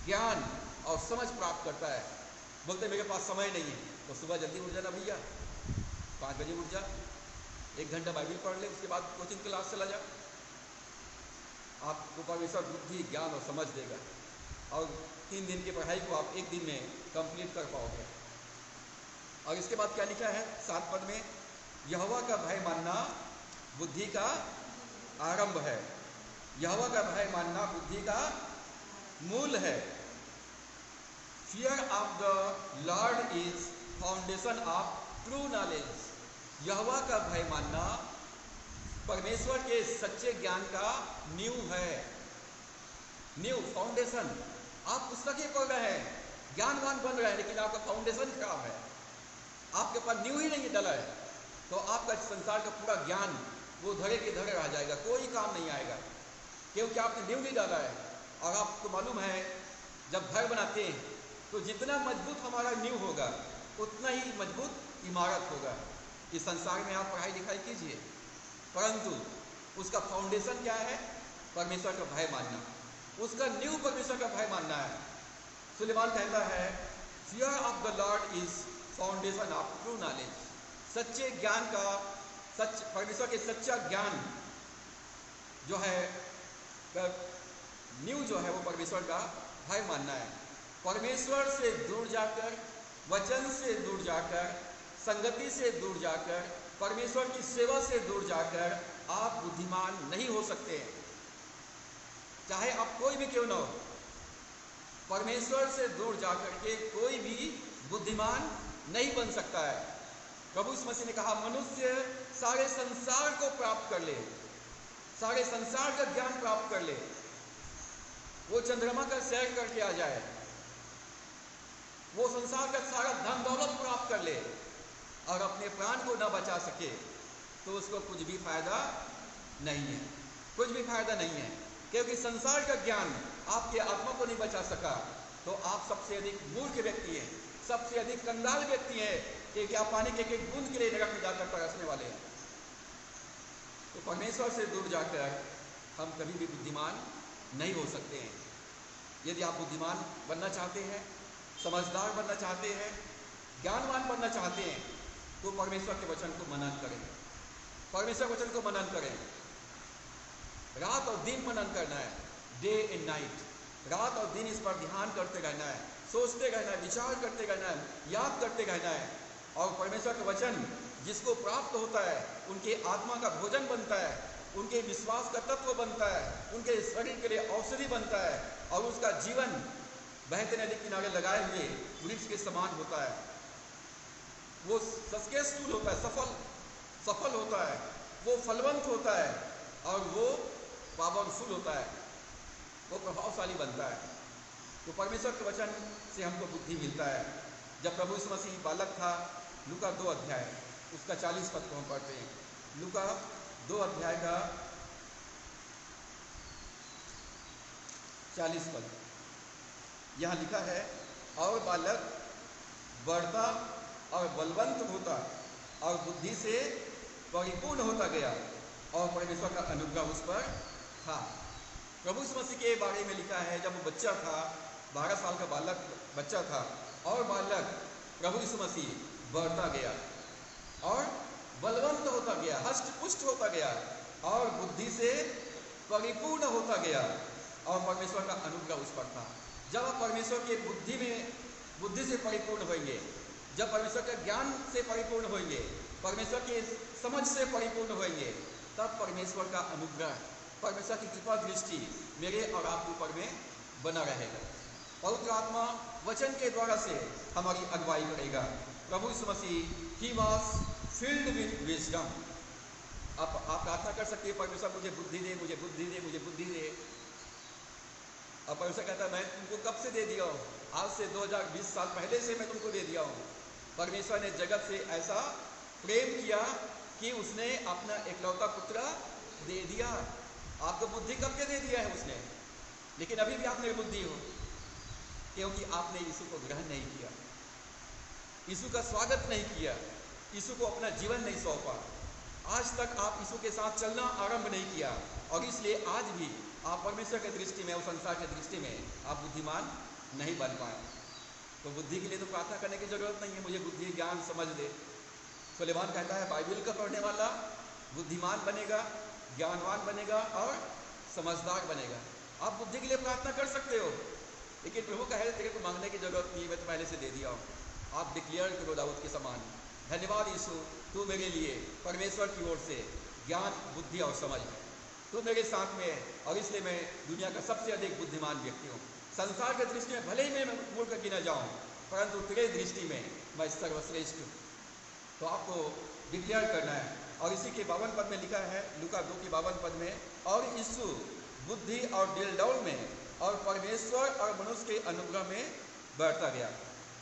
ज्ञान और समझ प्राप्त करता है। बोलते मेरे पास समय नहीं है, तो सुबह जल्दी उठ जाना भैया, 5 बजे उठ जा, 1 घंटा बाइबल पढ़ ले, उसके बाद कोचिंग क्लास चला जा। आपको परमेश्वर बुद्धि, ज्ञान और समझ देगा, और 3 दिन की पढ़ाई को आप 1 दिन में कंप्लीट कर पाओगे। और इसके बाद क्या लिखा है 7 पद में? यहोवा का भय मानना बुद्धि का आरंभ है। यहोवा का भय मानना बुद्धि का मूल है। Fear of the Lord is foundation of true knowledge. यहोवा का भय मानना परमेश्वर के सच्चे ज्ञान का नींव है। नींव, फाउंडेशन। आप पुस्तक ही पढ़ रहे हैं, ज्ञानवान बन रहे हैं, लेकिन आपका फाउंडेशन खराब है, आपके पास नींव ही नहीं डला है, तो आपका संसार का पूरा ज्ञान वो धड़े के धड़े रह जाएगा, कोई काम नहीं आएगा, क्योंकि आपने नींव नहीं डाला है। और आपको मालूम है जब घर बनाते हैं तो जितना मजबूत हमारा नींव होगा उतना ही मजबूत इमारत होगा। इस संसार में आप पढ़ाई लिखाई कीजिए, परंतु उसका फाउंडेशन क्या है? परमेश्वर का भय मानना। उसका नींव परमेश्वर का भय मानना है। सुलेमान कहता है fear of the Lord is foundation of true knowledge. सच्चे ज्ञान का, परमेश्वर के सच्चा ज्ञान जो है, नींव जो है वो परमेश्वर का भय मानना है। परमेश्वर से दूर जाकर, वचन से दूर जाकर, संगति से दूर जाकर, परमेश्वर की सेवा से दूर जाकर आप बुद्धिमान नहीं हो सकते, चाहे आप कोई भी क्यों ना हो। परमेश्वर से दूर जाकर के कोई भी बुद्धिमान नहीं बन सकता है। प्रभु यीशु मसीह ने कहा मनुष्य सारे संसार को प्राप्त कर ले, सारे संसार का ज्ञान प्राप्त कर ले, वो चंद्रमा का सैर करके आ जाए, वो संसार का सारा धन दौलत प्राप्त कर ले और अपने प्राण को न बचा सके तो उसको कुछ भी फायदा नहीं है, कुछ भी फायदा नहीं है। क्योंकि संसार का ज्ञान आपके आत्मा को नहीं बचा सका तो आप सबसे अधिक मूर्ख व्यक्ति हैं, सबसे अधिक कंगाल व्यक्ति हैं, क्योंकि आप पानी के एक बूंद के लिए नरक में जाकर तरसने वाले हैं। तो परमेश्वर से दूर जाकर हम कभी भी बुद्धिमान नहीं हो सकते हैं। यदि आप बुद्धिमान बनना चाहते हैं, समझदार बनना चाहते हैं, ज्ञानवान बनना चाहते हैं, तो परमेश्वर के वचन को मनन करें, परमेश्वर वचन को मनन करें। रात और दिन मनन करना है, डे एंड नाइट, रात और दिन इस पर ध्यान करते रहना है, सोचते रहना है, विचार करते रहना है, याद करते रहना है। और परमेश्वर का वचन जिसको प्राप्त होता है उनके आत्मा का भोजन बनता है, उनके विश्वास का तत्व बनता है, उनके शरीर के लिए औषधि बनता है और उसका जीवन बहते नदी किनारे लगाए हुए वृक्ष के समान होता है। वो सक्सेसफुल होता है, सफल होता है, वो फलवंत होता है और वो पावरफुल होता है, वो प्रभावशाली बनता है। तो परमेश्वर के वचन से हमको बुद्धि मिलता है। जब प्रभु यीशु मसीह बालक था, लूका 2 अध्याय उसका 40 पद को हम पढ़ते हैं। लूका 2 अध्याय का 40 पद यहाँ लिखा है, और बालक बढ़ता और बलवंत होता और बुद्धि से परिपूर्ण होता गया और परमेश्वर का अनुग्रह उस पर था। प्रभु यीशु मसीह के बारे में लिखा है जब वो बच्चा था, 12 साल का बालक बच्चा था, और बालक प्रभु यीशु मसीह बढ़ता गया और बलवंत होता गया, हष्ट पुष्ट होता गया और बुद्धि से परिपूर्ण होता गया और परमेश्वर का अनुग्रह उस पर था। जब आप परमेश्वर के बुद्धि से परिपूर्ण होंगे, जब परमेश्वर के ज्ञान से परिपूर्ण होंगे, परमेश्वर के समझ से परिपूर्ण होंगे, तब परमेश्वर का अनुग्रह, परमेश्वर की कृपा दृष्टि मेरे और आपके ऊपर में बना रहेगा। पवित्र आत्मा वचन के द्वारा से हमारी अगुवाई करेगा। प्रभु यीशु मसीह ही वाज फिल्ड विद विजडम। आप प्रार्थना कर सकते हैं, परमेश्वर मुझे बुद्धि दे, मुझे बुद्धि दे, मुझे बुद्धि दे। और परमेश्वर कहता है मैं तुमको कब से दे दिया हूँ, आज से 2020 साल पहले से मैं तुमको दे दिया हूँ। परमेश्वर ने जगत से ऐसा प्रेम किया कि उसने अपना एकलौता पुत्र दे दिया। आपको बुद्धि कब के दे दिया है उसने, लेकिन अभी भी आप निर्बुद्धि हो, क्योंकि आपने यीशु को ग्रहण नहीं किया, यीशु का स्वागत नहीं किया, यीशु को अपना जीवन नहीं सौंपा। आज तक आप यीशु के साथ चलना आरंभ नहीं किया और इसलिए आज भी आप परमेश्वर की दृष्टि में और संसार की दृष्टि में आप बुद्धिमान नहीं बन पाए। तो बुद्धि के लिए तो प्रार्थना करने की जरूरत नहीं है, मुझे बुद्धि ज्ञान समझ दे। सुलेमान कहता है बाइबल का पढ़ने वाला बुद्धिमान बनेगा, ज्ञानवान बनेगा और समझदार बनेगा। आप बुद्धि के लिए प्रार्थना कर सकते हो, लेकिन प्रभु कहे तेरे को मांगने की जरूरत नहीं, मैं तो पहले से दे दिया हूँ। आप डिक्लेयर करो दाऊद के समान, धन्यवाद यीशु, तू मेरे लिए परमेश्वर की ओर से ज्ञान, बुद्धि और समझ है, तू मेरे साथ में है और इसलिए मैं दुनिया का सबसे अधिक बुद्धिमान व्यक्ति हूँ, संसार की दृष्टि में भले ही मैं मूर्ख गिना जाऊं, परंतु तेरे दृष्टि में मैं सर्वश्रेष्ठ हूँ। तो आपको डिक्लेयर करना है। और इसी के 52 पद में लिखा है, लूका 2 के 52 पद में, और यीशु बुद्धि और दिलडौल में और परमेश्वर और मनुष्य के अनुग्रह में बढ़ता गया।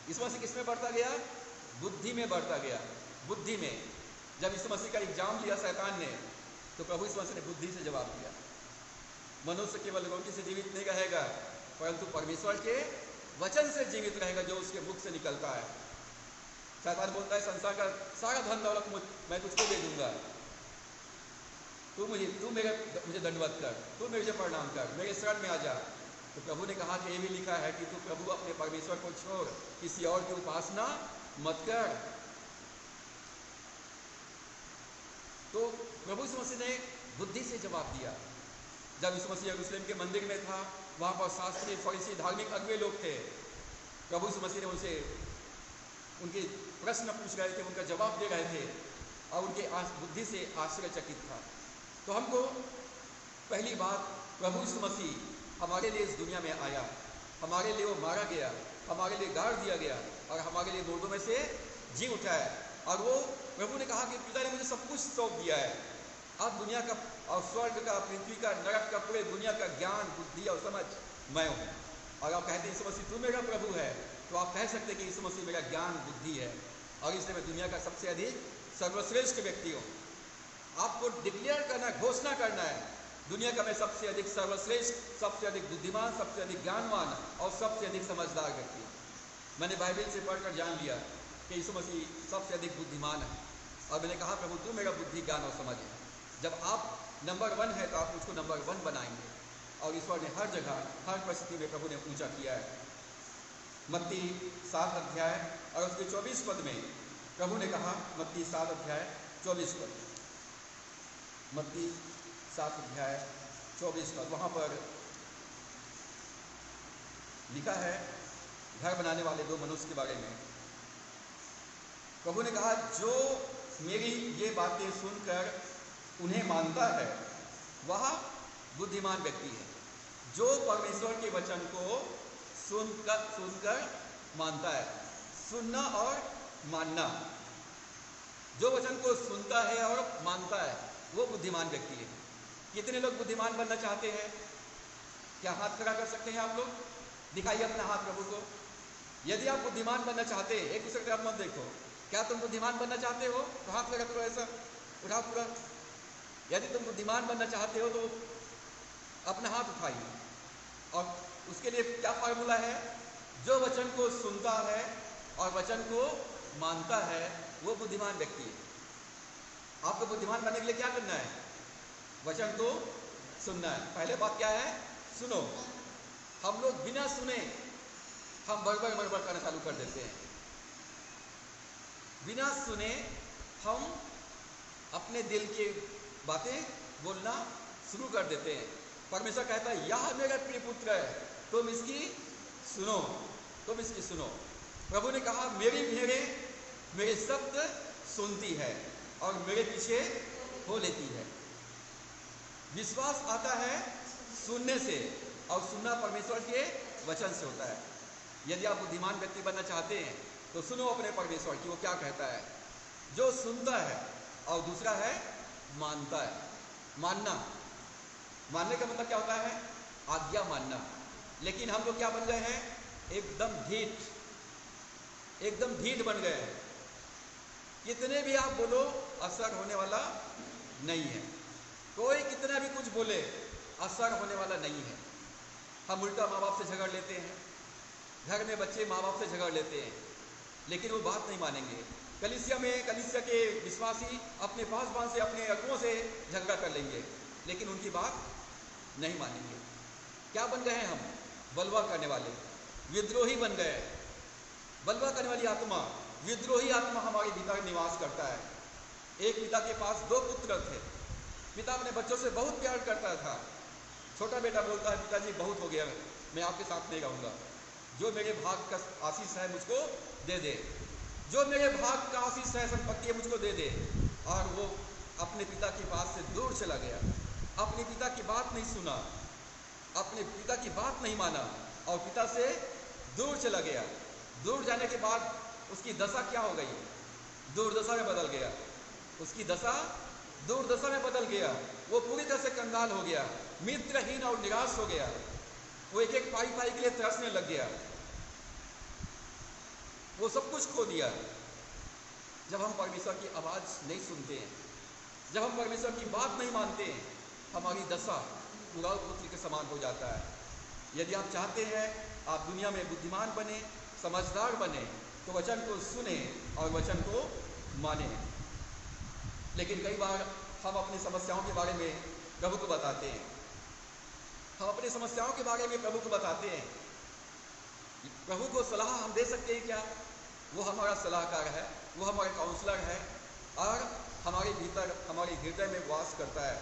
यीशु मसीह किस में बढ़ता गया? बुद्धि में बढ़ता गया। बुद्धि में। जब यीशु मसीह का एग्जाम लिया शैतान ने, तो प्रभु यीशु मसीह ने बुद्धि से जवाब दिया। मनुष्य केवल रोटी से जीवित नहीं रहेगा, परंतु परमेश्वर के वचन से जीवित रहेगा जो उसके मुख से निकलता है। शैतान बोलता है संसार का सारा धन दौलत मैं तुझको दे दूंगा, तू मुझे दंडवत कर, तू मुझे प्रणाम कर, मेरे शरण में आ जा। तो प्रभु ने कहा कि ये भी लिखा है कि तू प्रभु अपने परमेश्वर को छोड़ किसी और की उपासना मत कर। तो प्रभु यीशु मसीह ने बुद्धि से जवाब दिया। जब यीशु मसीह यरूशलेम के मंदिर में था, वहां पर शास्त्री, फरीसी, धार्मिक अगुवे लोग थे। प्रभु यीशु मसीह ने उनसे उनके प्रश्न पूछ रहे थे, उनका जवाब दे रहे थे, और उनके बुद्धि से आश्चर्यचकित था। तो हमको पहली बात, प्रभु यीशु मसीह हमारे लिए इस दुनिया में आया, हमारे लिए वो मारा गया, हमारे लिए गाड़ दिया गया और हमारे लिए मुर्दों में से जी उठा है। और वो प्रभु ने कहा कि पिता ने मुझे सब कुछ सौंप दिया है, आप दुनिया का और स्वर्ग का, पृथ्वी का, नरक का, पूरे दुनिया का ज्ञान, बुद्धि और समझ मैं हूँ। और आप कहते हैं यीशु मसीह तू मेरा प्रभु है, तो आप कह सकते हैं कि यीशु मसीह मेरा ज्ञान, बुद्धि है, और इसलिए मैं दुनिया का सबसे अधिक सर्वश्रेष्ठ व्यक्ति हूँ। आपको डिक्लेयर करना, घोषणा करना है, दुनिया का मैं सबसे अधिक सर्वश्रेष्ठ, सबसे अधिक बुद्धिमान, सबसे अधिक ज्ञानवान और सबसे अधिक समझदार व्यक्ति हूँ। मैंने बाइबल से पढ़कर जान लिया कि यीशु मसीह सबसे अधिक बुद्धिमान है, और मैंने कहा प्रभु तू मेरा बुद्धि, ज्ञान और समझ है। जब आप नंबर 1 है तो आप मुझको नंबर 1 बनाएंगे। और ईश्वर ने हर जगह, हर परिस्थिति में प्रभु ने पूजा किया है। मत्ती 7 अध्याय और उसके 24 पद में प्रभु ने कहा, मत्ती 7 अध्याय 24 पद, मत्ती 7 अध्याय 24 पद, वहाँ पर लिखा है घर बनाने वाले 2 मनुष्य के बारे में। प्रभु ने कहा जो मेरी ये बातें सुनकर उन्हें मानता है वह बुद्धिमान व्यक्ति है। जो परमेश्वर के वचन को सुनकर मानता है, सुनना और मानना, जो वचन को सुनता है और मानता है वो बुद्धिमान व्यक्ति है। कितने लोग बुद्धिमान बनना चाहते हैं? क्या हाथ खड़ा कर सकते हैं आप लोग? दिखाइए अपना हाथ प्रभु को। यदि आप बुद्धिमान बनना चाहते हैं, एक दूसरे की तरफ मत देखो, क्या तुम बुद्धिमान बनना चाहते हो तो हाथ लगा करो, ऐसा उठाओ पूरा। यदि तुम बुद्धिमान बनना चाहते हो तो अपना हाथ उठाइए। और उसके लिए क्या फार्मूला है? जो वचन को सुनता है और वचन को मानता है वो बुद्धिमान व्यक्ति है। आपको बुद्धिमान बनने के लिए क्या करना है? वचन को सुनना है। पहले बात क्या है? सुनो। हम लोग बिना सुने हम बड़बड़ बड़बड़ करना चालू कर देते हैं। बिना सुने हम अपने दिल की बातें बोलना शुरू कर देते हैं। परमेश्वर कहता है यह मेरा प्रिय पुत्र है, तुम इसकी सुनो, तुम इसकी सुनो। प्रभु ने कहा मेरी भेड़ें मेरे शब्द सुनती है और मेरे पीछे हो लेती है। विश्वास आता है सुनने से, और सुनना परमेश्वर के वचन से होता है। यदि आप बुद्धिमान व्यक्ति बनना चाहते हैं तो सुनो अपने परमेश्वर की, वो क्या कहता है। जो सुनता है, और दूसरा है मानता है। मानना, मानने का मतलब क्या होता है? आज्ञा मानना। लेकिन हम लोग क्या बन गए हैं? एकदम ढीठ बन गए हैं। कितने भी आप बोलो असर होने वाला नहीं है। कोई कितना भी कुछ बोले असर होने वाला नहीं है। हम उल्टा माँ बाप से झगड़ लेते हैं, घर में बच्चे माँ बाप से झगड़ लेते हैं, लेकिन वो बात नहीं मानेंगे। कलीसिया के विश्वासी अपने पासवान से, अपने अगुओं से झगड़ा कर लेंगे, लेकिन उनकी बात नहीं मानेंगे। क्या बन गए हैं हम? बलवा करने वाले, विद्रोही बन गए। बलवा करने वाली आत्मा, विद्रोही आत्मा हमारे भीतर निवास करता है। एक पिता के पास 2 पुत्र थे। पिता अपने बच्चों से बहुत प्यार करता था। छोटा बेटा बोलता है पिताजी बहुत हो गया, मैं आपके साथ नहीं रहूँगा, जो मेरे भाग का आशीष है मुझको दे दे, जो मेरे भाग का आशीष है, संपत्ति है, मुझको दे दे। और वो अपने पिता के पास से दूर चला गया, अपने पिता की बात नहीं सुना, अपने पिता की बात नहीं माना, और पिता से दूर चला गया। दूर जाने के बाद उसकी दशा क्या हो गई? दुर्दशा में बदल गया। उसकी दशा दुर्दशा में बदल गया। वो पूरी तरह से कंगाल हो गया, मित्रहीन और निराश हो गया। वो एक एक पाई पाई के लिए तरसने लग गया। वो सब कुछ खो दिया। जब हम परमेश्वर की आवाज़ नहीं सुनते हैं, जब हम परमेश्वर की बात नहीं मानते हैं, हमारी दशा पुराल पुत्र के समान हो जाता है। यदि आप चाहते हैं आप दुनिया में बुद्धिमान बने, समझदार बने, तो वचन को सुने और वचन को माने। लेकिन कई बार हम अपनी समस्याओं के बारे में प्रभु को बताते हैं। हम अपनी समस्याओं के बारे में प्रभु को बताते हैं। प्रभु को सलाह हम दे सकते हैं क्या? वो हमारा सलाहकार है, वो हमारा काउंसलर है और हमारे भीतर, हमारे हृदय में वास करता है।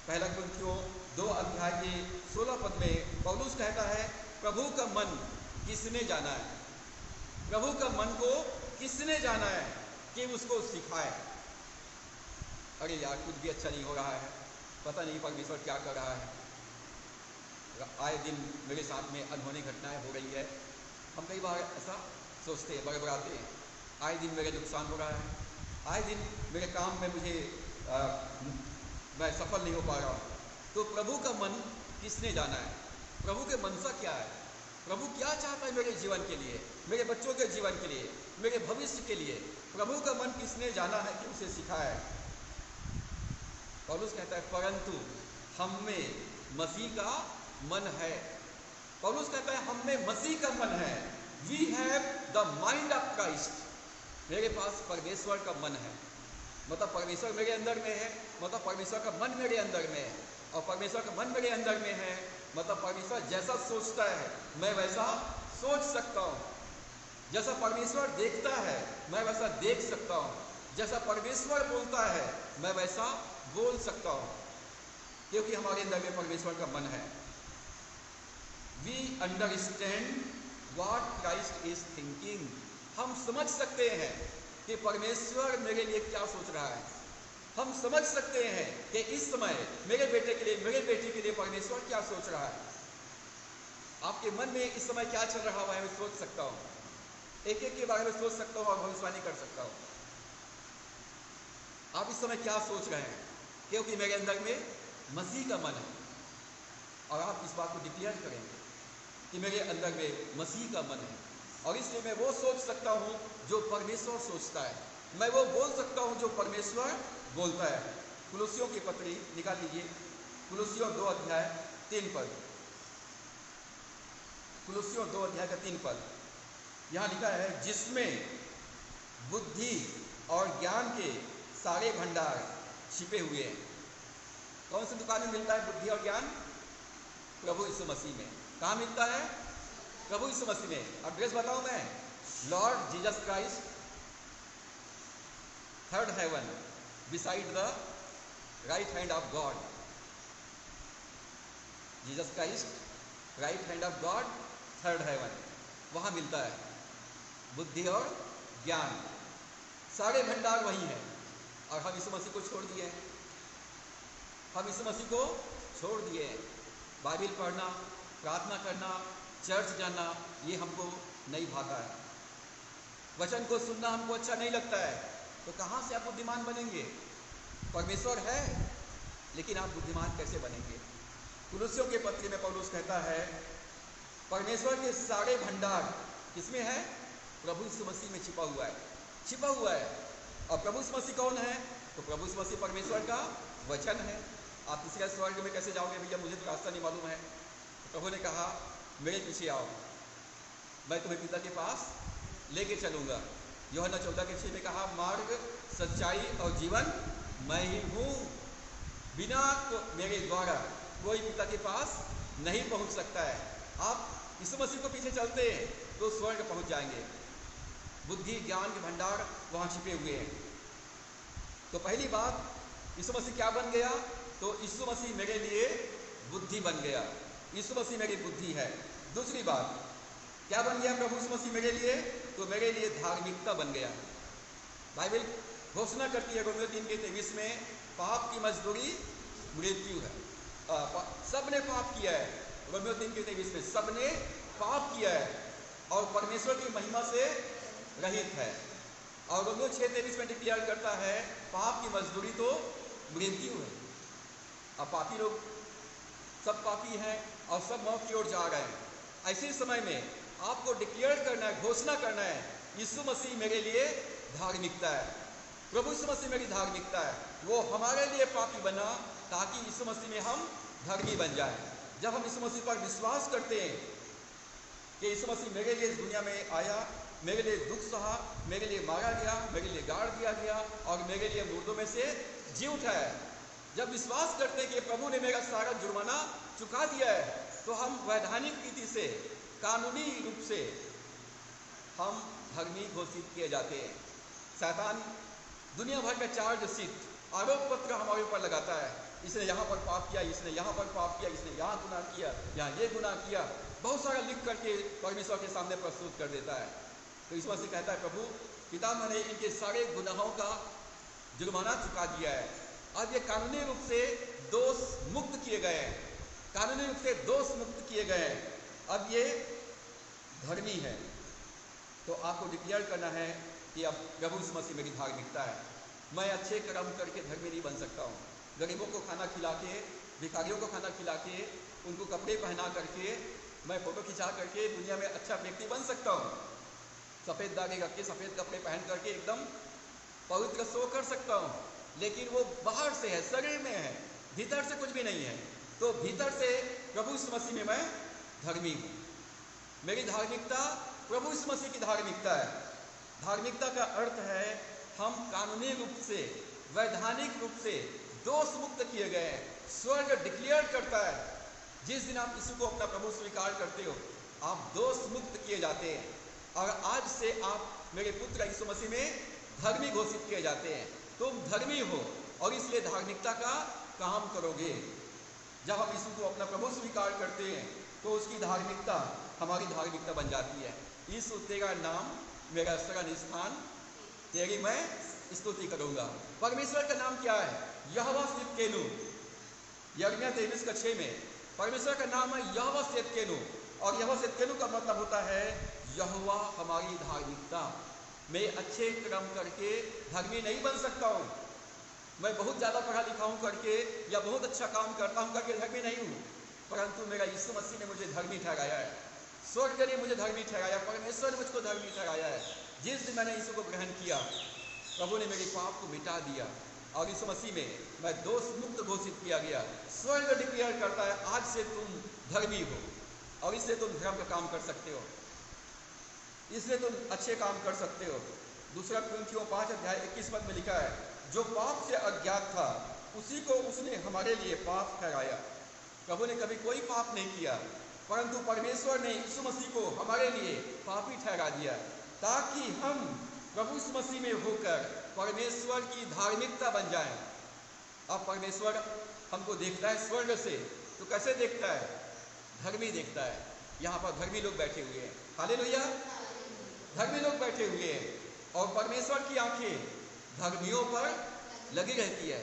पहला कुरिन्थियों 2 अध्याय के 16 पद में पौलुस कहता है, प्रभु का मन किसने जाना है? प्रभु का मन को किसने जाना है कि उसको सिखाए? अरे यार, कुछ भी अच्छा नहीं हो रहा है, पता नहीं परमेश्वर क्या कर रहा है। आए दिन मेरे साथ में अनहोनी घटनाएं हो रही है। हम कई बार ऐसा सोचते हैं, बड़बड़ाते हैं, आए दिन मेरे नुकसान हो रहा है, आए दिन मेरे काम में मैं सफल नहीं हो पा रहा हूँ। तो प्रभु का मन किसने जाना है? प्रभु के मनसा क्या है? प्रभु क्या चाहता है मेरे जीवन के लिए, मेरे बच्चों के जीवन के लिए, मेरे भविष्य के लिए? प्रभु का मन किसने जाना है कि उसे सिखाए? पौलुस कहता है, परंतु हम में मसीह का मन है। पौलुस कहता है, हम में मसीह का मन है। We have the mind of Christ. मेरे पास परमेश्वर का मन है, मतलब परमेश्वर मेरे अंदर में है, मतलब परमेश्वर का मन मेरे अंदर में है। और परमेश्वर का मन मेरे अंदर में है, मतलब परमेश्वर जैसा सोचता है मैं वैसा सोच सकता हूँ। जैसा परमेश्वर देखता है मैं वैसा देख सकता हूँ। जैसा परमेश्वर बोलता है मैं वैसा बोल सकता हूँ, क्योंकि हमारे अंदर में परमेश्वर का मन है। We understand what Christ is thinking. हम समझ सकते हैं कि परमेश्वर मेरे लिए क्या सोच रहा है। हम समझ सकते हैं कि इस समय मेरे बेटे के लिए, मेरे बेटी के लिए परमेश्वर क्या सोच रहा है। आपके मन में इस समय क्या चल रहा है मैं सोच सकता हूँ। एक एक के बारे में सोच सकता हूँ और भविष्यवाणी कर सकता हूँ। आप इस समय क्या सोच रहे हैं? क्योंकि मेरे अंदर में मसीह का मन है। और आप इस बात को डिक्लेयर करेंगे कि मेरे अंदर में मसीह का मन है, और इसलिए मैं वो सोच सकता हूँ जो परमेश्वर सोचता है। मैं वो बोल सकता हूँ जो परमेश्वर बोलता है। कुलुस्सियों की पत्री निकाल लीजिए, कुलुस्सियों 2 अध्याय 3 पद। कुलुस्सियों 2 अध्याय का 3 पद यहाँ लिखा है, जिसमें बुद्धि और ज्ञान के सारे भंडार छिपे हुए हैं। कौन सी दुकान में मिलता है बुद्धि और ज्ञान? प्रभु यीशु मसीह में। कहाँ मिलता है? प्रभु यीशु मसीह में। एड्रेस बताऊं मैं, lord Jesus Christ, third heaven, beside the right hand of God. Jesus Christ, right hand of God, third heaven, वहां मिलता है बुद्धि और ज्ञान। सारे भंडार वही है। और हम यीशु मसीह को छोड़ दिए। हम यीशु मसीह को छोड़ दिए। बाइबल पढ़ना, प्रार्थना करना, चर्च जाना, ये हमको नहीं भाता है। वचन को सुनना हमको अच्छा नहीं लगता है। तो कहाँ से आप बुद्धिमान बनेंगे? परमेश्वर है, लेकिन आप बुद्धिमान कैसे बनेंगे? कुलुस्सियों के पत्री में पौलुस कहता है, परमेश्वर के सारे भंडार किसमें है? प्रभु यीशु मसीह में छिपा हुआ है, छिपा हुआ है। और प्रभु यीशु मसीह कौन है? तो प्रभु यीशु मसीह परमेश्वर का वचन है। आप तीसरे स्वर्ग में कैसे जाओगे भैया, मुझे तो रास्ता नहीं मालूम है। तो प्रभु ने कहा, मेरे पीछे आओ, मैं तुम्हें पिता के पास लेके चलूंगा। यूहन्ना 14:6 में कहा, मार्ग, सच्चाई और जीवन मैं ही हूँ। बिना मेरे द्वारा कोई पिता के पास नहीं पहुँच सकता है। आप यीशु मसीह को पीछे चलते हैं तो स्वर्ग पहुँच जाएंगे। बुद्धि ज्ञान के भंडार वहाँ छिपे हुए हैं। तो पहली बात, यीशु मसीह क्या बन गया? तो यीशु मसीह मेरे लिए बुद्धि बन गया। यीशु मसीह मेरी बुद्धि है। दूसरी बात, क्या बन गया प्रभु यीशु मसीह मेरे लिए? तो मेरे लिए धार्मिकता बन गया। बाइबल घोषणा करती है रोमियो 3:23 में, पाप की मजदूरी मृत्यु है। सब ने पाप किया है। रोमियो 3:23 में सब ने पाप किया है और परमेश्वर की महिमा से रहित है। और रोमियो 6:23 में डिक्लेयर करता है पाप की मजदूरी तो मृत्यु है। अब पापी लोग सब पापी हैं और सब मौत की ओर जा रहे हैं। ऐसे समय में आपको डिक्लेयर करना है, घोषणा करना है, यीशु मसीह मेरे लिए धार्मिकता है, प्रभु यीशु मसीह मेरी धार्मिकता है। वो हमारे लिए पापी बना ताकि यीशु मसीह में हम धर्मी बन जाएं। जब हम यीशु मसीह पर विश्वास करते हैं कि यीशु मसीह मेरे लिए इस दुनिया में आया, मेरे लिए दुख सहा, मेरे लिए मारा गया, मेरे लिए गाड़ दिया गया और मेरे लिए मुर्दों में से जी उठाया, जब विश्वास करते हैं कि प्रभु ने मेरा सारा जुर्माना चुका दिया है, तो हम वैधानिक रीति से, कानूनी रूप से हम धर्मी घोषित किए जाते हैं। शैतान दुनिया भर का चार्ज शीट, आरोप पत्र हमारे ऊपर लगाता है, इसने यहाँ पर पाप किया, इसने यहाँ पर पाप किया, इसने यहाँ गुनाह किया, यहाँ ये गुनाह किया, बहुत सारा लिख करके परमेश्वर के सामने प्रस्तुत कर देता है। तो इस वजह से कहता है प्रभु पिता मैंने इनके सारे गुनाहों का जुर्माना चुका दिया है, अब ये कानूनी रूप से दोष मुक्त किए गए हैं, कानूनी रूप से दोष मुक्त किए गए हैं, अब ये धर्मी है। तो आपको डिक्लेयर करना है कि अब प्रभु यीशु मसीह मेरी धार्मिकता है। मैं अच्छे कर्म करके धर्मी नहीं बन सकता हूँ। गरीबों को खाना खिला के, भिखारियों को खाना खिला के, उनको कपड़े पहना करके, मैं फोटो खिंचा करके दुनिया में अच्छा व्यक्ति बन सकता हूँ। सफ़ेद दाढ़ी रख के, सफ़ेद कपड़े पहन करके एकदम पवित्र शो कर सकता हूँ, लेकिन वो बाहर से है, शरीर में है, भीतर से कुछ भी नहीं है। तो भीतर से प्रभु यीशु मसीह में मैं धर्मी हूँ। मेरी धार्मिकता प्रभु यीशु मसीह की धार्मिकता है। धार्मिकता का अर्थ है हम कानूनी रूप से, वैधानिक रूप से दोष मुक्त किए गए हैं। स्वर्ग डिक्लेयर करता है जिस दिन आप यीशु को अपना प्रभु स्वीकार करते हो, आप दोष मुक्त किए जाते हैं और आज से आप मेरे पुत्र यीशु मसीह में धर्मी घोषित किए जाते हैं। तुम धर्मी हो और इसलिए धार्मिकता का काम करोगे। जब हम यीशु को अपना प्रभु स्वीकार करते हैं तो उसकी धार्मिकता हमारी धार्मिकता बन जाती है। यीशु तेरा नाम मेरा शरण स्थान, तेरी मैं स्तुति करूंगा। परमेश्वर का नाम क्या है? यहोवा सिदकेनु। यिर्मयाह 23:6 में परमेश्वर का नाम है यहोवा सिदकेनु, और यहोवा सिदकेनु का मतलब होता है यहोवा हमारी धार्मिकता। मैं अच्छे कर्म करके धर्मी नहीं बन सकता हूँ, मैं बहुत ज़्यादा पढ़ा लिखा हूँ करके या बहुत अच्छा काम करता हूँ करके धर्मी नहीं हूँ, परंतु मेरा यीशु मसीह ने मुझे धर्मी ठहराया है, स्वर्ग ने मुझे धर्मी ठहराया, परमेश्वर ने मुझको धर्मी ठहराया है। जिस दिन मैंने यीशु को ग्रहण किया, प्रभु ने मेरे पाप को मिटा दिया और यीशु मसीह में मैं दोष मुक्त घोषित किया गया। स्वर्ग डिक्लेयर करता है आज से तुम धर्मी हो और इसलिए तुम धर्म का काम कर सकते हो, इसलिए तुम अच्छे काम कर सकते हो। 2 कुरिन्थियों 5:21 में लिखा है, जो पाप से अज्ञात था उसी को उसने हमारे लिए पाप ठहराया। प्रभु ने कभी कोई पाप नहीं किया, परंतु परमेश्वर ने यीशु मसीह को हमारे लिए पापी ठहरा दिया ताकि हम प्रभु यीशु मसीह में होकर परमेश्वर की धार्मिकता बन जाएं। अब परमेश्वर हमको देखता है स्वर्ग से, तो कैसे देखता है? धर्मी देखता है। यहाँ पर धर्मी लोग बैठे हुए हैं, हालेलुया, धर्मी लोग बैठे हुए हैं और परमेश्वर की आंखें धर्मियों पर लगी रहती है।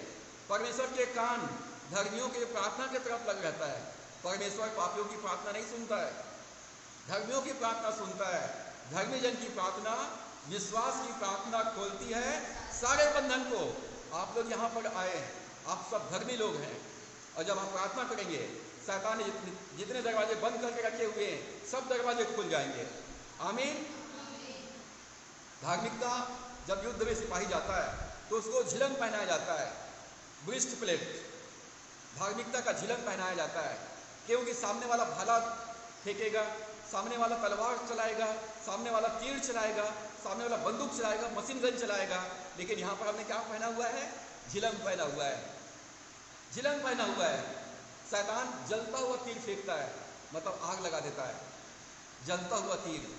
परमेश्वर के कान धर्मियों के प्रार्थना की तरफ लग रहता है। परमेश्वर पापियों की प्रार्थना नहीं सुनता है, धर्मियों की प्रार्थना सुनता है। धर्मी जन की प्रार्थना, विश्वास की प्रार्थना खोलती है सारे बंधन को। आप लोग यहाँ पर आए हैं, आप सब धर्मी लोग हैं, और जब आप प्रार्थना करेंगे शैतान ने जितने दरवाजे बंद करके रखे हुए हैं सब दरवाजे खुल जाएंगे। आमीन। धार्मिकता जब युद्ध में सिपाही जाता है तो उसको झिलम पहनाया जाता है, ब्रेस्ट प्लेट, धार्मिकता का झिलम पहनाया जाता है, क्योंकि सामने वाला भाला फेंकेगा, सामने वाला तलवार चलाएगा, सामने वाला तीर चलाएगा, सामने वाला बंदूक चलाएगा, मशीन गन चलाएगा, लेकिन यहाँ पर हमने क्या पहना हुआ है? झिलम पहना हुआ है, झिलम पहना हुआ है। शैतान जलता हुआ तीर फेंकता है, मतलब आग लगा देता है, जलता हुआ तीर।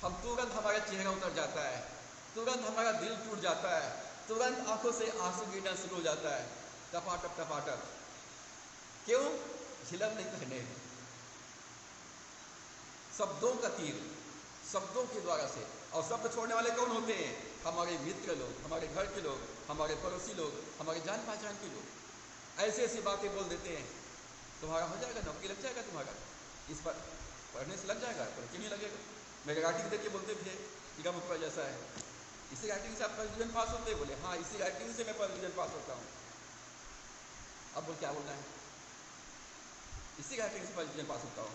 हम तुरंत हमारा चेहरा उतर जाता है, तुरंत हमारा दिल टूट जाता है, तुरंत आंखों से आंसू गिरना शुरू हो जाता है, टपाटप टपाटप। क्यों? झिलम नहीं पहने। शब्दों का तीर, शब्दों के द्वारा से। और शब्द छोड़ने वाले कौन होते हैं? हमारे मित्र लोग, हमारे घर के लोग, हमारे पड़ोसी लोग, हमारे जान पहचान के लोग। ऐसी ऐसी बातें बोल देते हैं, तुम्हारा हो जाएगा, नौकरी लग जाएगा तुम्हारा, इस पर पढ़ने से लग जाएगा, पर क्यों नहीं लगेगा? मेरे राइटिंग देख के बोलते थे टीका मुखड़ा जैसा है, इसी राइटिंग से आप फर्स्ट डिवीजन पास होते? बोले हाँ, इसी राइटिंग से मैं फर्स्ट डिवीजन पास होता हूँ। अब बोल क्या बोलना है? इसी राइटिंग से फर्स्ट डिवीजन पास होता हूँ।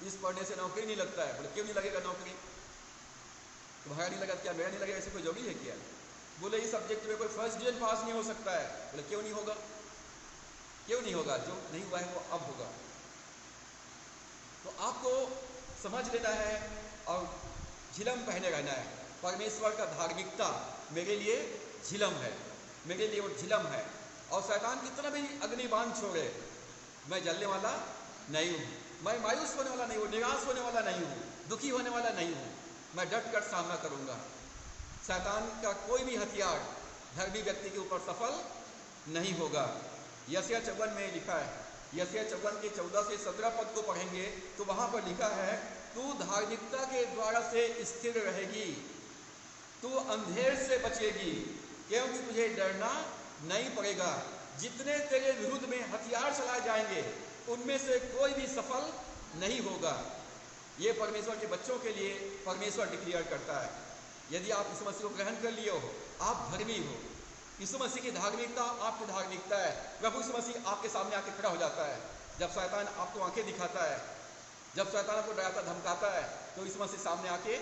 इस पढ़ने से नौकरी नहीं लगता है। बोले क्यों नहीं लगेगा नौकरी? तुम्हारा नहीं लगा क्या मेरा नहीं लगेगा? ऐसे कोई जरूरी है क्या? बोले इस सब्जेक्ट में कोई फर्स्ट डिवीजन पास नहीं हो सकता है। बोले क्यों नहीं होगा? क्यों नहीं होगा? जो नहीं हुआ है वो अब होगा। तो आपको समझ लेना है और झिलम पहने रहना है। परमेश्वर का धार्मिकता मेरे लिए झिलम है, मेरे लिए वो झिलम है। और शैतान कितना भी अग्निबाण छोड़े, मैं जलने वाला नहीं हूँ, मैं मायूस होने वाला नहीं हूँ, निराश होने वाला नहीं हूँ, दुखी होने वाला नहीं हूँ। मैं डट कर सामना करूँगा। शैतान का कोई भी हथियार धर्मी व्यक्ति के ऊपर सफल नहीं होगा। यशायाह 54 में लिखा है, यशायाह 54 के 14 से 17 पद को पढ़ेंगे तो वहाँ पर लिखा है, तू धार्मिकता के द्वारा से स्थिर रहेगी, तू अंधेर से बचेगी, क्योंकि तुझे डरना नहीं पड़ेगा। जितने तेरे विरुद्ध में हथियार चलाए जाएंगे उनमें से कोई भी सफल नहीं होगा। ये परमेश्वर के बच्चों के लिए परमेश्वर डिक्लेयर करता है। यदि आप यीशु मसीह को ग्रहण कर लिए हो, आप धर्मी हो, यीशु मसीह की धार्मिकता आपकी धार्मिकता है। प्रभु यीशु मसीह आपके सामने आके खड़ा हो जाता है। जब शैतान आपको आंखें दिखाता है, जब शैतान आपको डराता धमकाता है, तो यीशु मसीह सामने आके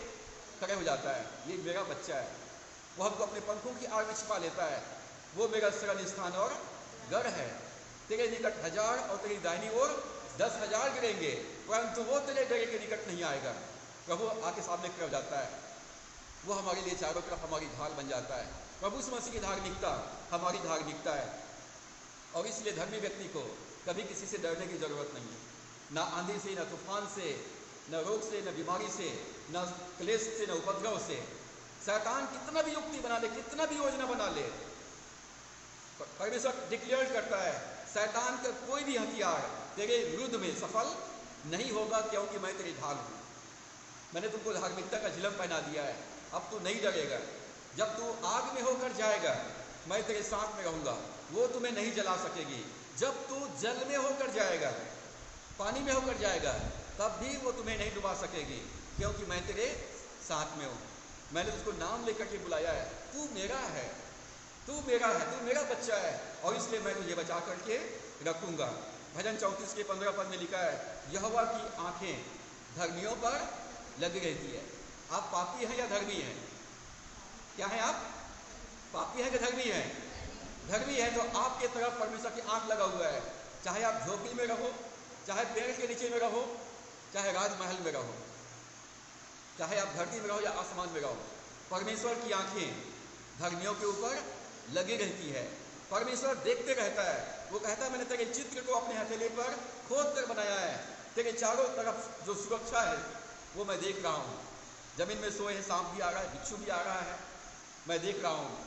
खड़े हो जाता है। ये मेरा बच्चा है, वो हमको अपने पंखों की आड़ में छिपा लेता है, वो मेरा शरण स्थान और गढ़ है। तेरे निकट 1000 और तेरी दाहिनी ओर 10,000 गिरेंगे, परंतु वो तेरे डरे के निकट नहीं आएगा। प्रभु आके सामने खड़ा हो जाता है, वो हमारे लिए चारों तरफ हमारी ढाल बन जाता है। प्रभु यीशु मसीह की धार्मिकता हमारी धार्मिकता है। और इसलिए धर्मी व्यक्ति को कभी किसी से डरने की जरूरत नहीं है, ना आंधी से, ना तूफान से, न रोग से, न बीमारी से, न क्लेश से, न उपद्रव से। शैतान कितना भी युक्ति बना ले, कितना भी योजना बना ले, परमेश्वर डिक्लेयर करता है शैतान का कोई भी हथियार तेरे विरुद्ध में सफल नहीं होगा, क्योंकि मैं तेरी ढाल हूँ। मैंने तुमको धार्मिकता का झिलम पहना दिया है, अब तू नहीं डरेगा। जब तू आग में होकर जाएगा, मैं तेरे साथ में रहूंगा, वो तुम्हें नहीं जला सकेगी। जब तू जल में होकर जाएगा, पानी में होकर जाएगा, तब भी वो तुम्हें नहीं डुबा सकेगी, क्योंकि मैं तेरे साथ में हूँ। मैंने तुझको नाम लेकर के बुलाया है, तू मेरा है, तू मेरा है, तू मेरा बच्चा है, और इसलिए मैं तुझे बचा करके रखूंगा। भजन 34 के 15 पद में लिखा है, यहोवा की आंखें धर्मियों पर लगी रहती है। आप पापी हैं या धर्मी हैं? क्या है आप? पापी हैं कि धर्मी हैं? धर्मी है तो आपके तरफ परमेश्वर की आंख लगा हुआ है। चाहे आप झोपड़ी में रहो, चाहे पेड़ के नीचे में रहो, चाहे राजमहल में रहो, चाहे आप धरती में रहो या आसमान में रहो, परमेश्वर की आंखें धर्मियों के ऊपर लगी रहती है। परमेश्वर देखते रहता है। वो कहता है, मैंने तेरे चित्र को अपने हथेली पर खोद कर बनाया है, तेरे चारों तरफ जो सुरक्षा है वो मैं देख रहा हूँ। जमीन में सोए सांप भी आ रहा है, बिच्छू भी आ रहा है, मैं देख रहा हूँ।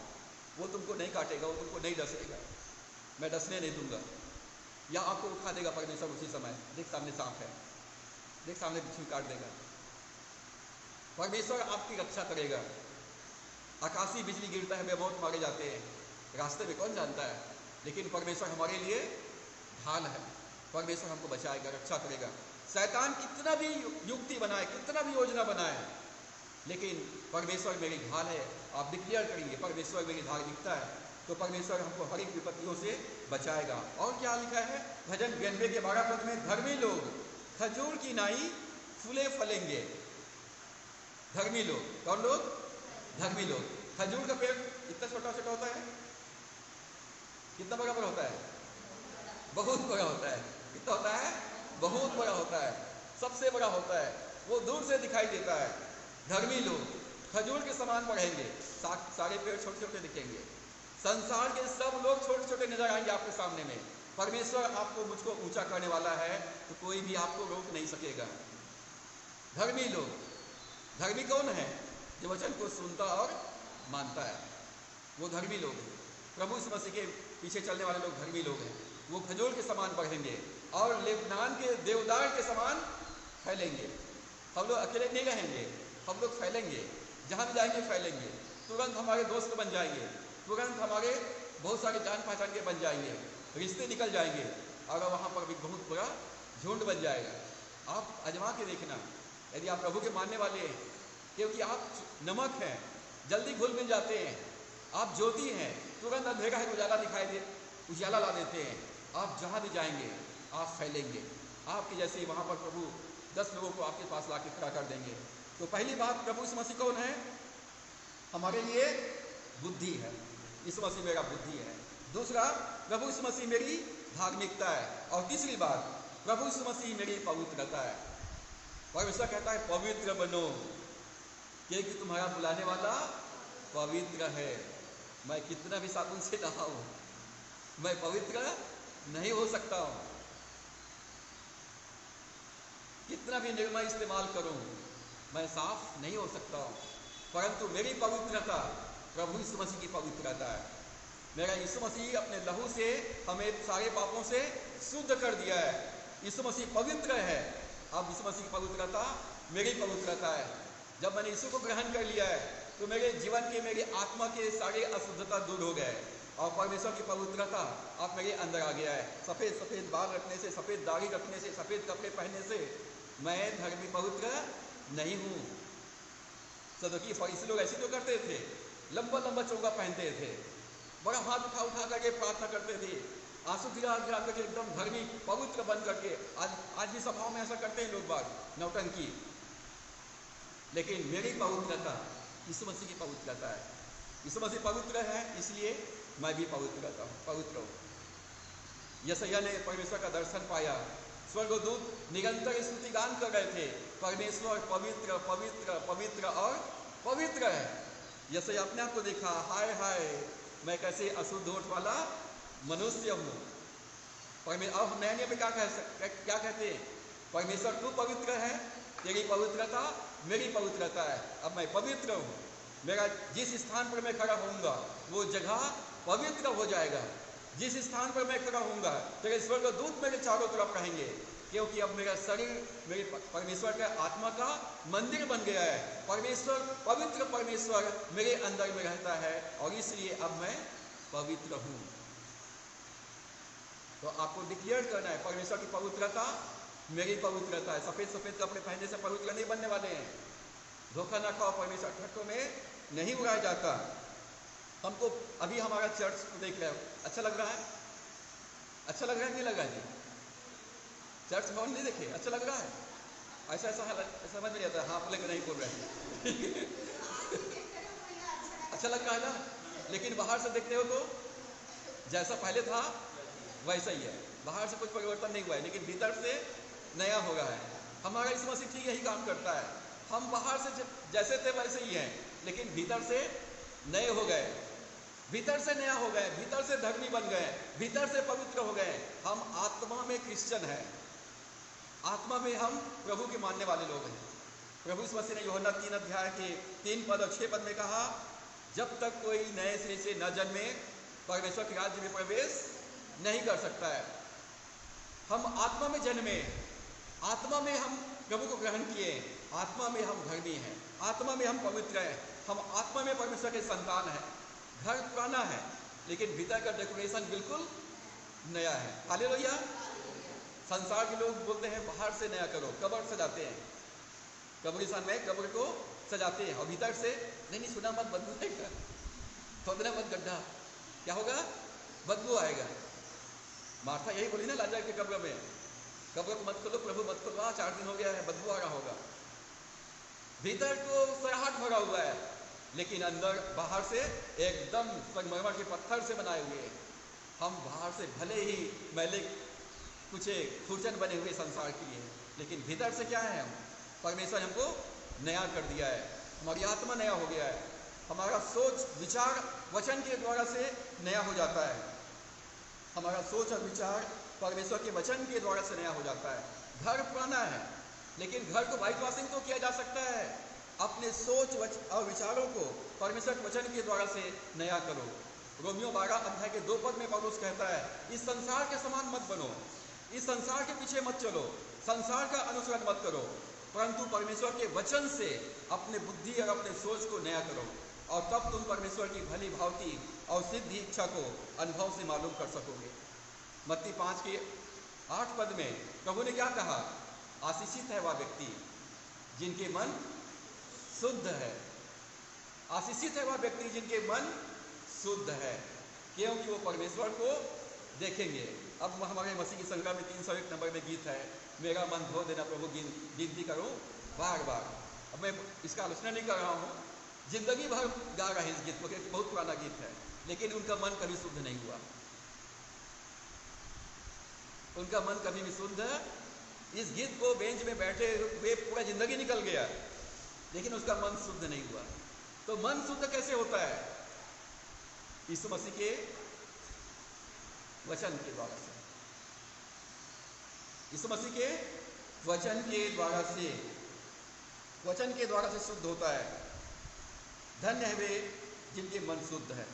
वो तुमको नहीं काटेगा, वो तुमको नहीं डसेगा, मैं डसने नहीं दूंगा। या आपको उठा देगा परमेश्वर उसी समय, देख सामने सांप है, देख सामने बिच्छू काट देगा। परमेश्वर आपकी रक्षा करेगा। आकाशीय बिजली गिरता है, बेमौत मारे जाते हैं, रास्ते में कौन जानता है, लेकिन परमेश्वर हमारे लिए ढाल है। परमेश्वर हमको बचाएगा, रक्षा करेगा। शैतान कितना भी युक्ति बनाए, कितना भी योजना बनाए, लेकिन परमेश्वर मेरी ढाल है। आप डिक्लेयर करेंगे परमेश्वर मेरी धार्मिकता है, तो परमेश्वर हमको हर एक विपत्तियों से बचाएगा। और क्या लिखा है भजन 92 के 12 पद में, धर्मी लोग खजूर की नाई फूले फलेंगे। धर्मी लोग, कौन लोग? धर्मी लोग। खजूर का पेड़ इतना छोटा छोटा होता है, कितना बड़ा बड़ा होता है? बहुत बड़ा होता है। कितना होता है? बहुत बड़ा होता है, सबसे बड़ा होता है, वो दूर से दिखाई देता है। धर्मी लोग खजूर के समान बढ़ेंगे, सारे पेड़ छोटे छोटे दिखेंगे, संसार के सब लोग छोटे छोटे नजर आएंगे आपके सामने में। परमेश्वर आपको मुझको ऊंचा करने वाला है, तो कोई भी आपको रोक नहीं सकेगा। धर्मी लोग, धर्मी कौन है? जो वचन को सुनता और मानता है, वो धर्मी लोग हैं। प्रभु यीशु मसीह के पीछे चलने वाले लोग धर्मी लोग हैं। वो खजूर के समान बढ़ेंगे और लेबनान के देवदार के समान फैलेंगे। हम लोग अकेले नहीं रहेंगे, हम लोग फैलेंगे, जहाँ भी जाएंगे फैलेंगे। तुरंत हमारे दोस्त बन जाएंगे, तुरंत हमारे बहुत सारे जान पहचान के बन जाएंगे, रिश्ते निकल जाएंगे, और वहाँ पर भी बहुत बड़ा झुंड बन जाएगा। आप आजमा के देखना, यदि आप प्रभु के मानने वाले हैं, क्योंकि आप नमक हैं, जल्दी घुल मिल जाते हैं। आप ज्योति हैं, तुरंत अंधेरा है उजाला दिखाई दे, उजाला ला देते हैं। आप जहाँ भी जाएंगे आप फैलेंगे। आपके जैसे वहाँ पर प्रभु 10 लोगों को आपके पास ला के खड़ा कर देंगे। तो पहली बात, प्रभु यीशु मसीह कौन है? हमारे लिए बुद्धि है। यीशु मसीह मेरा बुद्धि है। दूसरा, प्रभु यीशु मसीह मेरी धार्मिकता है। और तीसरी बात, प्रभु यीशु मसीह मेरी पवित्रता है। परमेश्वर कहता है पवित्र बनो, क्योंकि तुम्हारा बुलाने वाला पवित्र है। मैं कितना भी साबुन से नहाऊं, मैं पवित्र नहीं हो सकता हूं। कितना भी निर्मल इस्तेमाल करूं, मैं साफ नहीं हो सकता हूं। परंतु मेरी पवित्रता प्रभु यीशु मसीह की पवित्रता है। मेरा यीशु मसीह अपने लहू से हमें सारे पापों से शुद्ध कर दिया है। यीशु मसीह पवित्र है। अब यीशु मसीह की पवित्रता मेरी पवित्रता है। जब मैंने यीशु को ग्रहण कर लिया है तो मेरे जीवन के, मेरी आत्मा के सारे अशुद्धता दूर हो गए और परमेश्वर की पवित्रता अब मेरे अंदर आ गया है। सफ़ेद सफ़ेद बाल रखने से, सफ़ेद दाढ़ी रखने से, सफ़ेद कपड़े पहनने से मैं धर्मी पवित्र नहीं हूँ। सदुकी फरीसी लोग ऐसे तो करते थे, लंबा लंबा चोगा पहनते थे, बड़ा हाथ उठा उठा करके प्रार्थना करते थे, आंसू गिरा गिरा करके एकदम धर्मी पवित्र बन करके। आज भी सभाओं में ऐसा करते हैं लोग बाग, नौटंकी। लेकिन मेरी पवित्रता यीशु मसीह की पवित्रता है। यीशु मसीह पवित्र है, इसलिए मैं भी पवित्र हूँ। यशायाह ने परमेश्वर का दर्शन पाया। स्वर्गदूत निरंतर स्तुति गान कर रहे थे, परमेश्वर पवित्र पवित्र पवित्र और पवित्र है। यशायाह अपने आप को देखा, हाय हाय मैं कैसे अशुद्ध होठ वाला मनुष्य हूँ। अब हम नए नियम में क्या कहते हैं? परमेश्वर तू पवित्र है, तेरी पवित्रता मेरी पवित्रता है। अब मैं पवित्र हूँ। मेरा जिस स्थान पर मैं खड़ा होऊंगा वो जगह पवित्र हो जाएगा। जिस स्थान पर मैं खड़ा होऊंगा तेरे स्वर्गदूत मेरे चारों तरफ रहेंगे, क्योंकि अब मेरा शरीर मेरे परमेश्वर के आत्मा का मंदिर बन गया है। परमेश्वर, पवित्र परमेश्वर मेरे अंदर में रहता है और इसलिए अब मैं पवित्र हूँ। तो आपको डिक्लेयर करना है परमेश्वर की पवित्रता मेरी पवित्रता है। सफ़ेद सफ़ेद कपड़े पहनने से पवित्र नहीं बनने वाले हैं। धोखा ना खाओ, परमेश्वर ठट्ठों में नहीं उड़ाया जाता। हमको अभी हमारा चर्च देख रहे हो, अच्छा लग रहा है? अच्छा लग रहा है, नहीं लग रहा है जी? चर्च भवन नहीं देखे, अच्छा लग रहा है? ऐसा ऐसा समझ में आता है, हाँ बोले कि नहीं बोल रहे हैं। अच्छा लग रहा है ना? लेकिन बाहर से देखते हो तो जैसा पहले था वैसा ही है। बाहर से कुछ परिवर्तन नहीं हुआ है, लेकिन भीतर से नया हो रहा है। हमारा यीशु मसीह ठीक यही काम करता है। हम बाहर से जैसे थे वैसे ही हैं, लेकिन भीतर से नए हो गए, भीतर से नया हो गए, भीतर से धर्मी बन गए, भीतर से पवित्र हो गए। हम आत्मा में क्रिश्चियन हैं, आत्मा में हम प्रभु के मानने वाले लोग हैं। प्रभु यीशु मसीह ने यूहन्ना 3 अध्याय के 3 पद और 6 पद में कहा, जब तक कोई नए सिरे से न जन्मे परमेश्वर के राज्य में प्रवेश नहीं कर सकता है। हम आत्मा में जन्मे, आत्मा में हम प्रभु को ग्रहण किए, आत्मा में हम धर्मी हैं, आत्मा में हम पवित्र हैं, हम आत्मा में परमेश्वर के संतान हैं। घर पुराना है लेकिन भीतर का डेकोरेशन बिल्कुल नया है। हालेलुया। संसार के लोग बोलते हैं बाहर से नया करो, कब्र सजाते हैं, कब्रिस्तान में कब्र को सजाते हैं और भीतर से नहीं सुना मत, बदबू आएगा, खोदना मत गड्ढा, क्या होगा? बदबू आएगा। मार्था यही बोली ना लाजर के कब्र में, कब्र को मत खोलो, प्रभु मत खोलो, 4 दिन हो गया है, बदबू आ रहा होगा। भीतर तो सराहट भरा हुआ है, लेकिन अंदर बाहर से एकदम संगमरमर के पत्थर से बनाए हुए। हम बाहर से भले ही मैले कुछ खुरचन बने हुए संसार के लिए, लेकिन भीतर से क्या है? हम परमेश्वर हमको नया कर दिया है, हमारी आत्मा नया हो गया है, हमारा सोच विचार वचन के द्वारा से नया हो जाता है। हमारा सोच और विचार परमेश्वर के वचन के द्वारा से नया हो जाता है। घर पुराना है लेकिन घर को व्हाइट वॉशिंग तो किया जा सकता है। अपने सोच और विचारों को परमेश्वर के वचन के द्वारा से नया करो। रोमियो 12 अध्याय के 2 पद में पौलुस कहता है, इस संसार के समान मत बनो, इस संसार के पीछे मत चलो, संसार का अनुसरण मत करो, परंतु परमेश्वर के वचन से अपने बुद्धि और अपने सोच को नया करो, और तब तुम परमेश्वर की भली भांति और सिद्ध इच्छा को अनुभव से मालूम कर सकोगे। मत्ती 5 के 8 पद में प्रभु ने क्या कहा? आशीषित है वह व्यक्ति जिनके मन शुद्ध है। आशीषित है वह व्यक्ति जिनके मन शुद्ध है, क्योंकि वो परमेश्वर को देखेंगे। अब हमारे मसीह की संख्या में 301 नंबर में गीत है, मेरा मन धो देना प्रभु गिनती करो बार बार। अब मैं इसका आलोचना नहीं कर रहा हूँ, जिंदगी भर गा रहे हैं इस गीत को, बहुत पुराना गीत है, लेकिन उनका मन कभी शुद्ध नहीं हुआ। उनका मन कभी भी शुद्ध, इस गीत को बेंच में बैठे हुए पूरा जिंदगी निकल गया, लेकिन उसका मन शुद्ध नहीं हुआ। तो मन शुद्ध कैसे होता है? यीशु मसीह के वचन के द्वारा से, यीशु मसीह के वचन के द्वारा से, वचन के द्वारा से शुद्ध होता है। धन्य है वे जिनके मन शुद्ध है,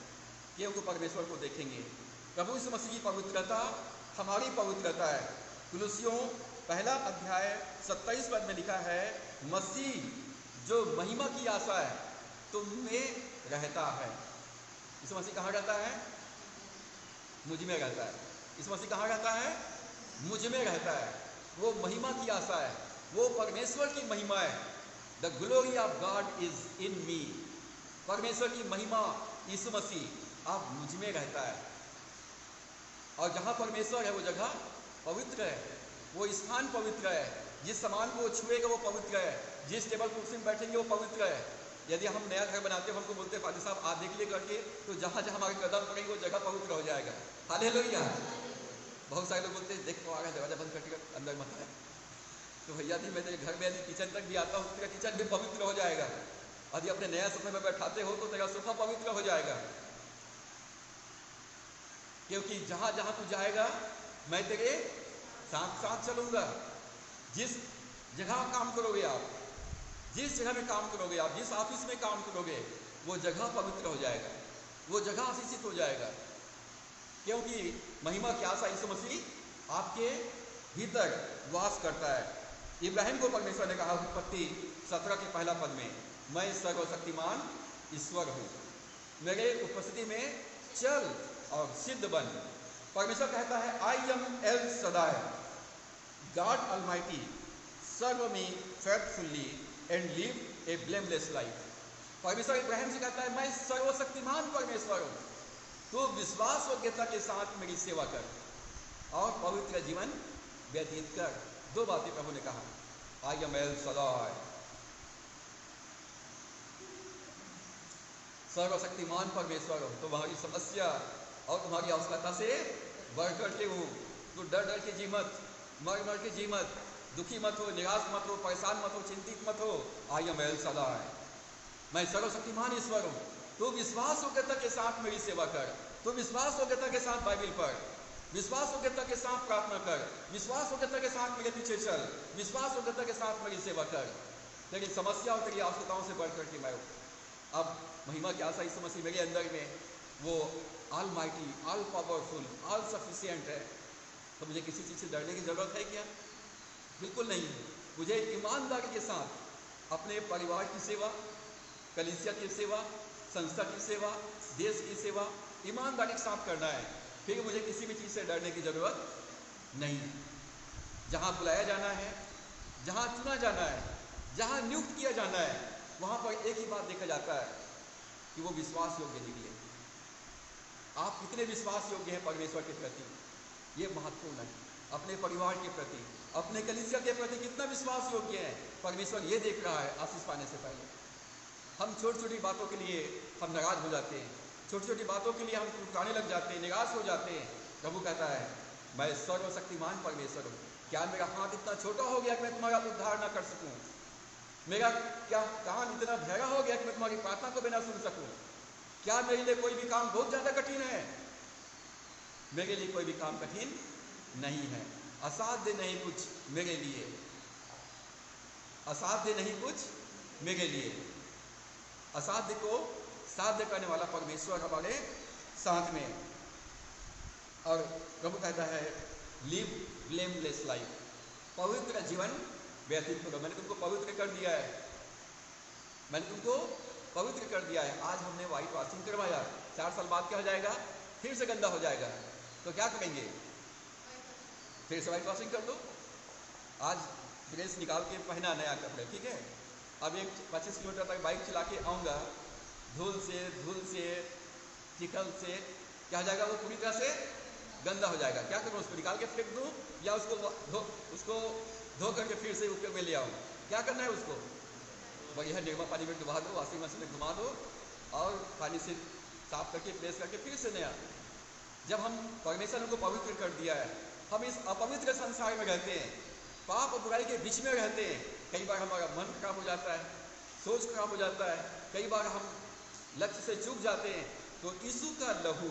क्योंकि परमेश्वर को देखेंगे। प्रभु यीशु मसीह की पवित्रता हमारी पवित्रता है। कुलुसियों 1 अध्याय 27 पद में लिखा है, मसीह जो महिमा की आशा है तुम में रहता है। यीशु मसीह कहाँ रहता है? मुझ में रहता है। यीशु मसीह कहाँ रहता है? मुझ में रहता है। वो महिमा की आशा है, वो परमेश्वर की महिमा है। The glory of God is in me. परमेश्वर की महिमा यीशु मसीह आप मुझ में रहता है। और जहाँ परमेश्वर है वो जगह पवित्र है, वो स्थान पवित्र है, जिस सामान को वो छुएगा वो पवित्र है, जिस टेबल कुर्सी में बैठेंगे वो पवित्र है। यदि हम नया घर बनाते हैं, हमको बोलते हैं फादर साहब आप देख लिए करके, तो जहाँ जहाँ हमारे कदम पड़ेंगे वो जगह पवित्र हो जाएगा। हालेलुया। बहुत सारे लोग बोलते हैं देख आ रहा है, दरवाजा बंद करके अंदर मत आए। तो भैया जी मैं तेरे घर में यदि किचन तक भी आता हूँ, तेरा किचन भी पवित्र हो जाएगा। यदि अपने नया सोफे में बैठाते हो तो तेरा सोफा पवित्र हो जाएगा, क्योंकि जहाँ जहाँ तू जाएगा मैं तेरे साथ साथ चलूंगा। जिस जगह काम करोगे आप, जिस जगह में काम करोगे आप, जिस ऑफिस में काम करोगे, वो जगह पवित्र हो जाएगा, वो जगह आशीषित हो जाएगा, क्योंकि महिमा की आशा यीशु मसीह आपके भीतर वास करता है। इब्राहिम को परमेश्वर ने कहा उत्पत्ति 17 के 1 पद में, मैं सर्वशक्तिमान ईश्वर हूँ, मेरे उपस्थिति में चल और सिद्ध बन। परमेश्वर कहता है I am El Shaddai, God almighty, serve me faithfully and live a blameless life. परमेश्वर इब्राहिम से कहता है मैं सर्वशक्तिमान परमेश्वर हूँ, तो विश्वास योग्यता के साथ मेरी सेवा कर और पवित्र जीवन व्यतीत कर। 2 बातें प्रभु ने कहा, आई एम एल सदाय, सर्वशक्तिमान परमेश्वर हो, तुम्हारी समस्या और तुम्हारी आवश्यकता से बढ़ करके हो। तो डर डर के जी मत, मर मर के जी मत, दुखी मत हो, निराश मत हो, परेशान मत हो, चिंतित मत हो। आई एम एल सदाय, मैं सर्वशक्तिमान ईश्वर हूँ, तो विश्वास योग्यता के साथ मेरी सेवा कर, तो विश्वास योग्यता के साथ बाइबल पढ़, विश्वास योग्यता के साथ प्रार्थना कर, विश्वास योग्यता के साथ मेरे पीछे चल, विश्वास योग्यता के साथ मेरी सेवा कर। तेरी समस्या और तेरी आवश्यकताओं से बढ़ करके मैं अब महिमा की आशा यीशु मसीह मेरे अंदर में, वो all mighty, all powerful, all sufficient है। तो मुझे किसी चीज़ से डरने की ज़रूरत है क्या? बिल्कुल नहीं। मुझे ईमानदारी के साथ अपने परिवार की सेवा, कलीसिया की सेवा, संस्था की सेवा, देश की सेवा ईमानदारी के साथ करना है। फिर मुझे किसी भी चीज़ से डरने की ज़रूरत नहीं। जहाँ बुलाया जाना है, जहाँ चुना जाना है, जहाँ नियुक्त किया जाना है, वहाँ पर एक ही बात देखा जाता है कि वो विश्वास योग्य निकले। आप कितने विश्वास योग्य हैं परमेश्वर के प्रति, ये महत्वपूर्ण है। अपने परिवार के प्रति, अपने कलीसिया के प्रति कितना विश्वास योग्य है, परमेश्वर ये देख रहा है आशीष पाने से पहले। हम छोटी छोटी बातों के लिए हम नाराज हो जाते हैं, छोटी छोटी बातों के लिए हम टूटने लग जाते हैं, निराश हो जाते हैं। प्रभु कहता है मैं सर्वशक्तिमान परमेश्वर हूँ। क्या मेरा हाथ इतना छोटा हो गया कि मैं तुम्हारा उद्धार न कर सकूँ? मेरा क्या कान इतना बहरा हो गया कि मैं तुम्हारी प्रार्थना को बिना सुन सकूं? क्या मेरे लिए कोई भी काम बहुत ज्यादा कठिन है? मेरे लिए कोई भी काम कठिन नहीं है। असाध्य नहीं कुछ मेरे लिए, असाध्य नहीं कुछ मेरे लिए। असाध्य को साध्य करने वाला परमेश्वर हमारे साथ में। और प्रभु कहता है लिव ब्लेमलेस लाइफ, पवित्र जीवन व्यतीत करो। मैंने तुमको पवित्र कर दिया है, मैंने तुमको पवित्र कर दिया है। आज हमने व्हाइट वॉशिंग करवाया, 4 साल बाद क्या हो जाएगा? फिर से गंदा हो जाएगा। तो क्या करेंगे? फिर से व्हाइट वॉशिंग कर दो। आज ड्रेस निकाल के पहना नया कपड़े, ठीक है। अब एक 25 किलोमीटर तक बाइक चला के आऊँगा, धूल से चिखल से क्या हो जाएगा, वो पूरी तरह से गंदा हो जाएगा। क्या करूँ, उसको निकाल के फेंक दूँ या उसको धो करके फिर से ऊपर में ले आऊँ? क्या करना है उसको? बढ़िया निर्मा पानी में डुबा दो, वॉशिंग मशीन में घुमा दो और पानी से साफ करके प्रेस करके फिर से नया। जब हम परमेश्वर ने को पवित्र कर दिया है, हम इस अपवित्र संसार में रहते हैं, पाप और बुराई के बीच में रहते हैं। कई बार हमारा मन खराब हो जाता है, सोच खराब हो जाता है, कई बार हम लक्ष्य से चूक जाते हैं। तो यीशु का लहू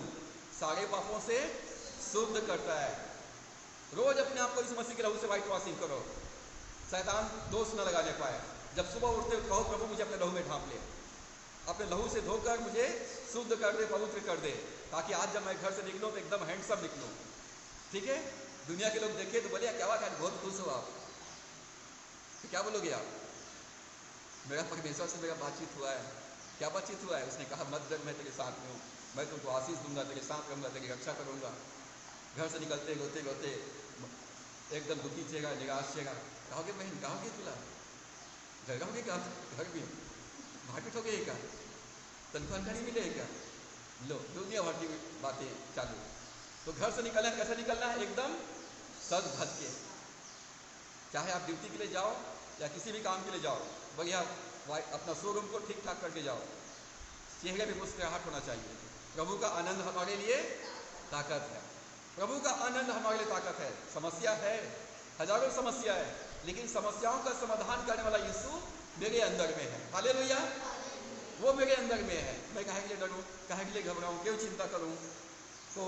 सारे पापों से शुद्ध करता है। रोज अपने आप को इस मसीह के लहू से वाइट वॉशिंग करो, शैतान दोष न लगाने पाए। जब सुबह उठते कहो, प्रभु मुझे अपने लहू में ढांप ले, अपने लहू से धोकर मुझे शुद्ध कर दे, पवित्र कर दे, ताकि आज जब मैं घर से निकलूँ तो एकदम हैंडसम निकलूँ, ठीक है। दुनिया के लोग देखे तो बोले क्या बात है, बहुत खुश हो आप, तो क्या बोलोगे आप? मेरा परमेश्वर से मेरा बातचीत हुआ है। क्या बातचीत हुआ है? उसने कहा मत डर, मैं तेरे साथ में हूँ, मैं तुमको आशीष दूंगा, तेरे साथ रहूँगा, तेरी रक्षा करूँगा। घर से निकलते रोते रोते एकदम दुखी चेहरा, निराश चेहरा, कहोगे बहन, कहोगे तुला घर रहोगे क्या? घर भी भागीट हो गए क्या? तनख्वाह नहीं मिलेगा? लो दुनिया भर की बातें चालू। तो घर से निकलना है, कैसे निकलना है? एकदम सज धज के। चाहे आप ड्यूटी के लिए जाओ या किसी भी काम के लिए जाओ, बढ़िया अपना शोरूम को ठीक ठाक करके जाओ, चेहरे में मुस्कुराहट होना चाहिए। प्रभु का आनंद हमारे लिए ताकत है, प्रभु का आनंद हमारे लिए ताकत है। समस्या है, हजारों समस्या है, लेकिन समस्याओं का समाधान करने वाला यीशु मेरे अंदर में है। हालेलुया, वो मेरे अंदर में है। मैं काहे के लिए डरूं, काहे के लिए घबराऊं, क्यों चिंता करूं? तो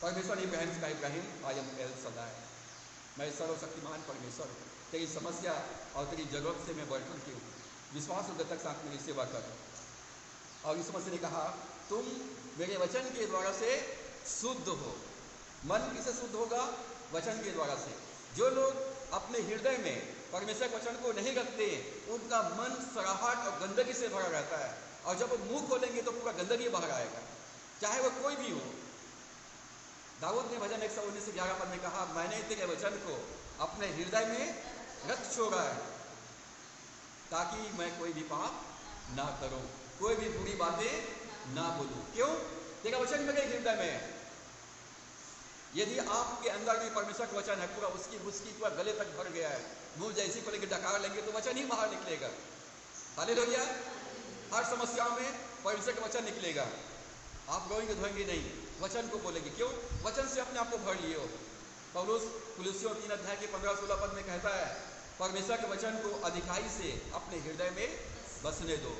परमेश्वर ने इब्राहिम से कहा, इब्राहिम आई एम एल सदाए, मैं सर्वशक्तिमान परमेश्वर हूँ, तेरी समस्या और तेरी जरूरत से मैं बढ़कर के हूँ, विश्वास और तक साथ मेरी सेवा कर। और यीशु मसीह ने कहा तुम मेरे वचन के द्वारा से शुद्ध हो। मन किसे शुद्ध होगा? वचन के द्वारा से। जो लोग अपने हृदय में परमेश्वर के वचन को नहीं रखते, उनका मन सराहट और गंदगी से भरा रहता है, और जब वो मुंह खोलेंगे तो पूरा गंदगी बाहर आएगा, चाहे वो कोई भी हो। दाऊद ने भजन 119:11 पद में कहा, मैंने तेरे वचन को अपने हृदय में रख छोड़ा है, ताकि मैं कोई भी पाप ना करूं, कोई भी बुरी बातें ना बोलूं। क्यों? तेरा वचन मेरे हृदय में है। यदि आपके अंदर भी परमेश्वर का वचन है, पूरा उसकी पूरा गले तक भर गया है, मुंह जैसी पड़े कि डकार लेंगे तो वचन ही बाहर निकलेगा। हालेलुया। हर समस्याओं में परमेश्वर का वचन निकलेगा। आप रोएंगे धोएंगे नहीं, वचन को बोलेंगे। क्यों? वचन से अपने आप को भर लिए हो। पौलुस कुलुस्सियों 3:15-16 पद में कहता है, परमेश्वर के वचन को अधिकारी से अपने हृदय में बसने दो,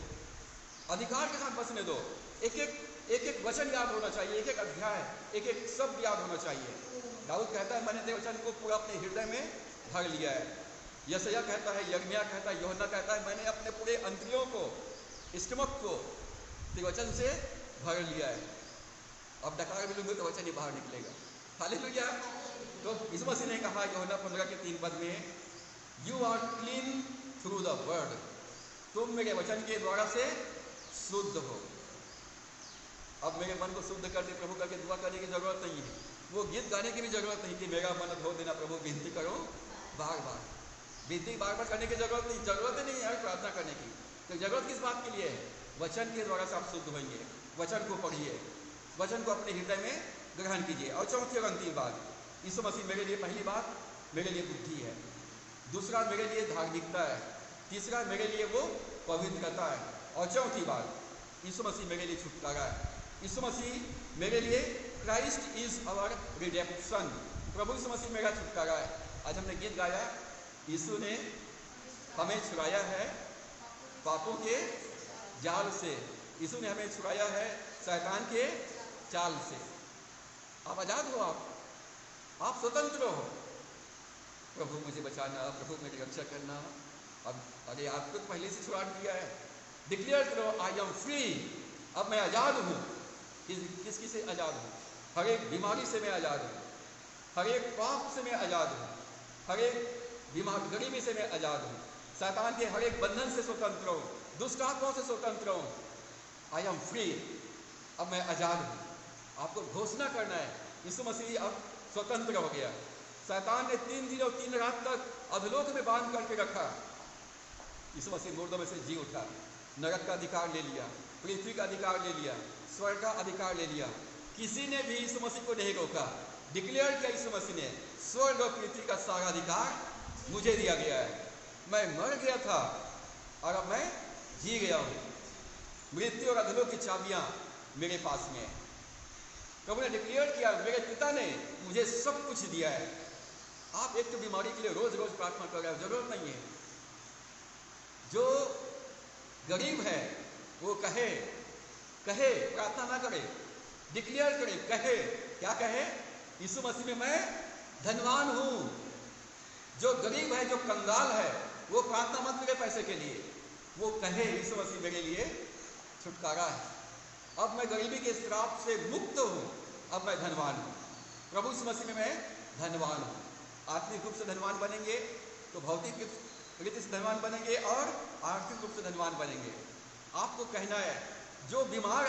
अधिकार के साथ बसने दो। एक एक वचन याद होना चाहिए, एक एक अध्याय, एक एक शब्द याद होना चाहिए। दाऊद कहता है, मैंने तेरे वचन को पूरा अपने हृदय में भर लिया है। यशायाह कहता है, यिर्मयाह कहता है, यूहन्ना कहता है, मैंने अपने पूरे अंतरियों को, स्टमक को तेरे वचन से भर लिया है। अब डकार भी लूंगे तो वचन ही बाहर निकलेगा। हालेलुया। तो यीशु मसीह ने कहा यूहन्ना 15:3 में, you are clean through the word, तुम मेरे वचन के द्वारा से शुद्ध हो। अब मेरे मन को शुद्ध कर दे प्रभु करके दुआ करने की जरूरत नहीं है, वो गीत गाने की भी जरूरत नहीं कि मेरा मन धो देना प्रभु, विनती करो बार बार। विनती बार बार करने की जरूरत नहीं है प्रार्थना करने की। तो जरूरत किस बात के लिए है? वचन के द्वारा से आप शुद्ध होंगे। वचन को पढ़िए, वचन को अपने हृदय में ग्रहण कीजिए। और चौथी और अंतिम बात, यीशु मसीह मेरे लिए, पहली बात मेरे लिए बुद्धि है, दूसरा मेरे लिए धार्मिकता है, तीसरा मेरे लिए वो पवित्रता है, और चौथी बात यीशु मसीह मेरे लिए छुटकारा है। यीशु मसीह मेरे लिए, क्राइस्ट इज अवर रिडेम्पशन, प्रभु यीशु मसीह मेरा छुटकारा है। आज हमने गीत गाया, यीशु ने हमें छुड़ाया है पापों के जाल से, यीशु ने हमें छुड़ाया है शैतान के चाल से। आप आजाद हो, आप स्वतंत्र हो। प्रभु मुझे बचाना, प्रभु मेरी रक्षा करना। अब अरे आपको तो पहले से छुड़ा दिया है। डिक्लेयर करो, आई एम फ्री, अब मैं आजाद हूँ। किसकी से आजाद हूँ? हर एक बीमारी से मैं आजाद हूँ, हर एक पाप से मैं आजाद हूँ, हर एक गरीबी से मैं आजाद हूँ, शैतान के हर एक बंधन से स्वतंत्र हूँ, दुष्ट आत्माओं से स्वतंत्र हूँ। आई एम फ्री, अब मैं आजाद हूँ। आपको घोषणा करना है, यीशु मसीह अब स्वतंत्र हो गया। शैतान ने 3 दिन और 3 रात तक अधलोक में बांध करके रखा। यीशु मसीह मुर्दों में से जी उठा, नरक का अधिकार ले लिया, पृथ्वी का अधिकार ले लिया, स्वर्ग का अधिकार ले लिया। किसी ने भी यीशु मसीह को नहीं रोका। डिक्लेयर किया यीशु मसीह ने, स्वर्ग और पृथ्वी का सारा अधिकार मुझे दिया गया है। मैं मर गया था और अब मैं जी गया हूं। मृत्यु और अधलोक की चाबियां मेरे पास में है। प्रभु ने डिक्लेयर किया, मेरे पिता ने मुझे सब कुछ दिया है। आप एक तो बीमारी के लिए रोज रोज प्रार्थना कर रहे हो, जरूरत नहीं है। जो गरीब है वो कहे प्रार्थना ना करे, डिक्लेयर करे, कहे। क्या कहे? यीशु मसीह में मैं धनवान हूं। जो गरीब है, जो कंगाल है, वो प्रार्थना मत करे पैसे के लिए, वो कहे यीशु मसीह मेरे लिए छुटकारा है। अब मैं गरीबी के श्राप से मुक्त हूं, अब मैं धनवान हूं। प्रभु यीशु मसीह में मैं धनवान हूं। आत्मिक रूप से धनवान बनेंगे तो भौतिक रीति से धनवान बनेंगे और आर्थिक रूप से धनवान बनेंगे। आपको कहना है, जो बीमार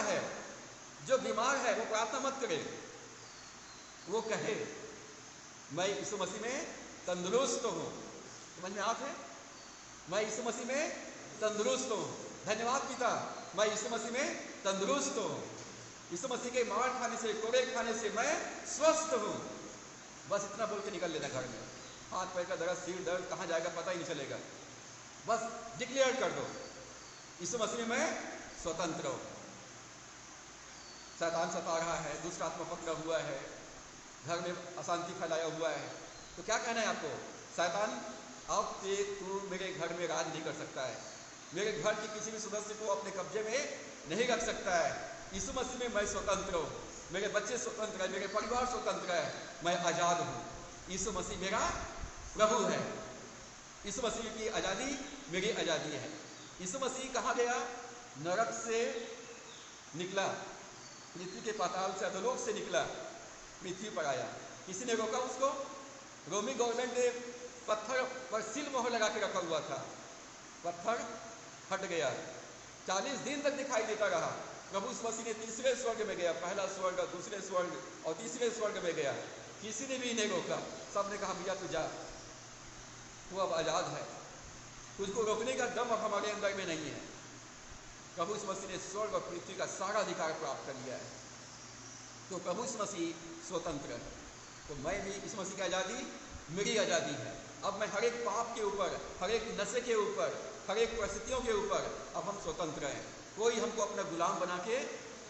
है वो प्रार्थना मत करे, वो कहे मैं यीशु मसीह में तंदुरुस्त हूं। समझ में आते हैं? मैं यीशु मसीह में तंदुरुस्त हूं। धन्यवाद पिता, मैं यीशु मसीह में तंदुरुस्त हूं। यीशु मसीह के मार खाने से, कोड़े खाने से मैं स्वस्थ हूं। बस इतना बोल के निकल लेना घर में। हाथ पैर का दर्द, सिर दर्द कहाँ जाएगा पता ही नहीं चलेगा। बस डिक्लेयर कर दो, यीशु मसीह में स्वतंत्र हो। शैतान सता रहा है, दुष्ट आत्मा पकड़ा हुआ है, घर में अशांति फैलाया हुआ है, तो क्या कहना है आपको? शैतान, अब से तू मेरे घर में राज नहीं कर सकता है, मेरे घर के किसी भी सदस्य को अपने कब्जे में नहीं रख सकता है। यीशु मसीह में मैं स्वतंत्र हूँ, मेरे बच्चे स्वतंत्र है, मेरे परिवार स्वतंत्र है, मैं आज़ाद हूँ। यीशु मसीह मेरा प्रभु है। यीशु मसीह की आज़ादी मेरी आज़ादी है। यीशु मसीह कहाँ गया? नरक से निकला, पृथ्वी के पाताल से, अधोलोक से निकला, पृथ्वी पर आया। किसी ने रोका उसको? रोमी गवर्नमेंट ने पत्थर पर सील मोहर लगा के रखा हुआ था, पत्थर हट गया। 40 दिन तक दिखाई देता रहा। प्रभु यीशु मसीह ने तीसरे स्वर्ग में गया, पहला स्वर्ग, दूसरे स्वर्ग और तीसरे स्वर्ग में गया। किसी ने भी नहीं रोका। सबने कहा भैया तू जा, तू अब आज़ाद है, तुझको रोकने का दम अब हमारे अंदर में नहीं है। प्रभु यीशु मसीह ने स्वर्ग और पृथ्वी का सारा अधिकार प्राप्त कर लिया है। तो प्रभु यीशु मसीह स्वतंत्र है, तो मैं भी यीशु मसीह की आज़ादी मेरी आज़ादी है। अब मैं हर एक पाप के ऊपर, हर एक नशे के ऊपर, हर एक परिस्थितियों के ऊपर अब हम स्वतंत्र हैं। कोई हमको अपना गुलाम बना के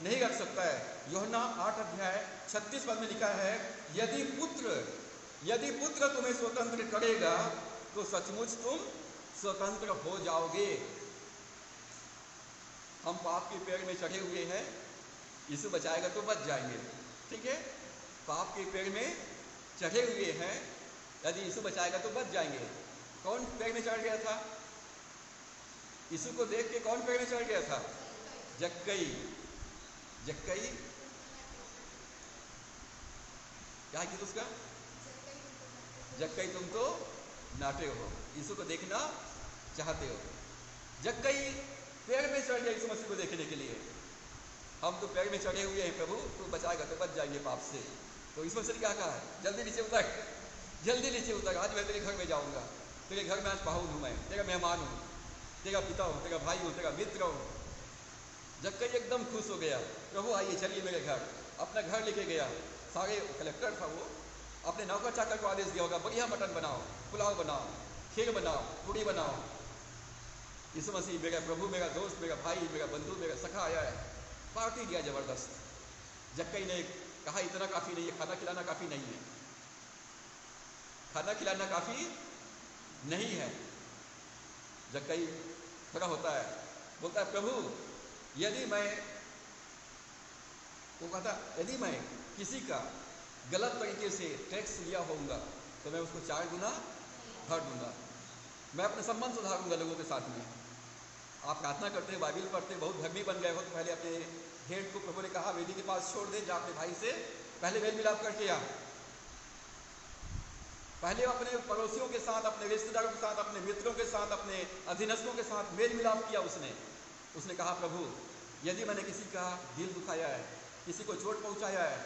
नहीं रख सकता है। यूहन्ना 8 अध्याय 36 पद में लिखा है, यदि पुत्र तुम्हें स्वतंत्र करेगा तो सचमुच तुम स्वतंत्र हो जाओगे। हम पाप के पेड़ में चढ़े हुए हैं, यीशु बचाएगा तो बच जाएंगे। ठीक है, पाप के पेड़ में चढ़े हुए हैं, यदि यीशु बचाएगा तो बच जाएंगे। कौन पेड़ में चढ़ गया था? यीशु को देख के कौन पेड़ में चढ़ गया था? जक्कई। क्या गीत उसका? जक्कई तुम तो नाटे हो, यीशु को देखना चाहते हो। जक्कई पेड़ में चढ़ गया यीशु मसीह को देखने के लिए। हम तो पेड़ में चढ़े हुए हैं, प्रभु तू बचाएगा तो बच जाएंगे पाप से। तो यीशु मसीह ने क्या कहा? जल्दी नीचे उतर, जल्दी नीचे उतर, आज मैं तेरे घर में जाऊंगा, तेरे घर में आज पाहुन हूँ, मैं तेरा मेहमान हूँ, तेरा पिता हूँ, तेरा भाई हूँ, तेरा मित्र हूँ। जक्कई एकदम खुश हो गया, प्रभु आइए चलिए मेरे घर। अपना घर लेके गया। सारे कलेक्टर था वो, अपने नौकर चाकर को आदेश दिया होगा, बढ़िया मटन बनाओ, पुलाव बनाओ, खीर बनाओ, पूरी बनाओ। यीशु मसीह मेरा प्रभु, मेरा दोस्त, मेरा भाई, मेरा बंधु, मेरा सखा आया है, पार्टी दिया जबरदस्त। जक्कई ने कहा इतना काफ़ी नहीं है, खाना खिलाना काफ़ी नहीं है, खाना खिलाना काफ़ी नहीं है। जक्कई खड़ा होता है, बोलता है प्रभु यदि मैं किसी का गलत तरीके से टैक्स लिया होगा तो मैं उसको 4 गुना भर दूंगा, मैं अपने संबंध सुधारूंगा लोगों के साथ में। आप प्रार्थना करते, बाइबल पढ़ते, बहुत धर्मी बन गए हो, तो पहले अपने हेड को प्रभु ने कहा वेदी के पास छोड़ दे, जा अपने भाई से पहले मेल मिलाप करके आ। पहले अपने पड़ोसियों के साथ, अपने रिश्तेदारों के साथ, अपने मित्रों के साथ, अपने अधीनस्थों के साथ मेल मिलाप किया उसने कहा प्रभु यदि मैंने किसी का दिल दुखाया है, किसी को चोट पहुंचाया है,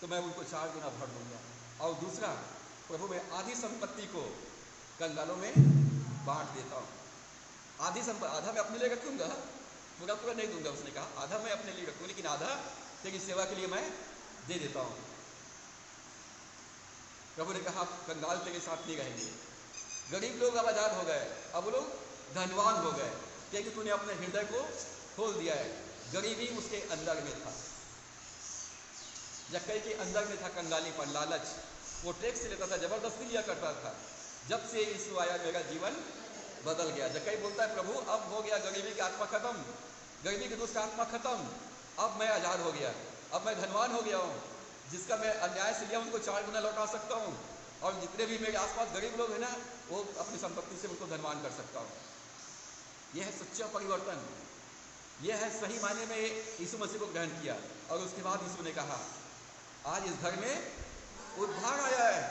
तो मैं उनको 4 गुना भर दूंगा। और दूसरा, प्रभु मैं आधी संपत्ति को कंगालों में बांट देता हूँ। आधी संपत्ति, आधा मैं अपने लिए रखूंगा, पूरा पूरा नहीं दूंगा। उसने कहा आधा मैं अपने लिए रखूंगा, लेकिन आधा तेरी सेवा के लिए मैं दे देता हूँ। प्रभु ने कहा कंगाल तेरे साथ नहीं रहेंगे। गरीब लोग अब आजाद हो गए, अब वो लोग धनवान हो गए, क्योंकि तूने अपने हृदय को खोल दिया है। गरीबी उसके अंदर में था, जक्कई के अंदर में था कंगाली पर, लालच। वो टैक्स लेता था, जबरदस्ती लिया करता था। जब से यीशु आया मेरा जीवन बदल गया। जक्कई बोलता है प्रभु अब हो गया, गरीबी की आत्मा खत्म, गरीबी की दुष्ट आत्मा खत्म, अब मैं आजाद हो गया, अब मैं धनवान हो गया हूँ। जिसका मैं अन्याय से लिया उनको 4 गुना लौटा सकता हूँ, और जितने भी मेरे आसपास गरीब लोग हैं ना, वो अपनी संपत्ति से उनको धनवान कर सकता हूँ। यह है सच्चा परिवर्तन, यह है सही मायने में यीशु मसीह को ग्रहण किया। और उसके बाद यीशु ने कहा आज इस घर में उद्धार आया है,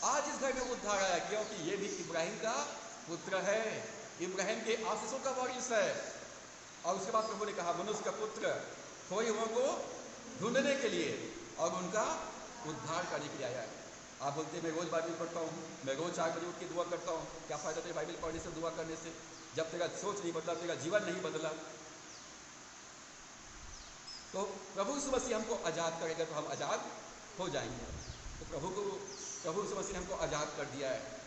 आज इस घर में उद्धार आया, क्योंकि ये भी इब्राहिम का पुत्र है, इब्राहिम के आशीषों का वारिस है। और उसके बाद प्रभु ने कहा मनुष्य का पुत्र खोए हुओं को ढूंढने के लिए और उनका उद्धार करने के लिए आया है। आप बोलते हैं मैं रोज बाइबल पढ़ता हूँ, मैं रोज 4 बजे उठ के दुआ करता हूँ। क्या फायदा तेरे बाइबल पढ़ने से, दुआ करने से, जब तेरा सोच नहीं बदला, तेरा जीवन नहीं बदला। तो प्रभु यीशु मसीह हमको आजाद करेगा तो हम आजाद हो जाएंगे। तो प्रभु यीशु मसीह ने हमको आजाद कर दिया है।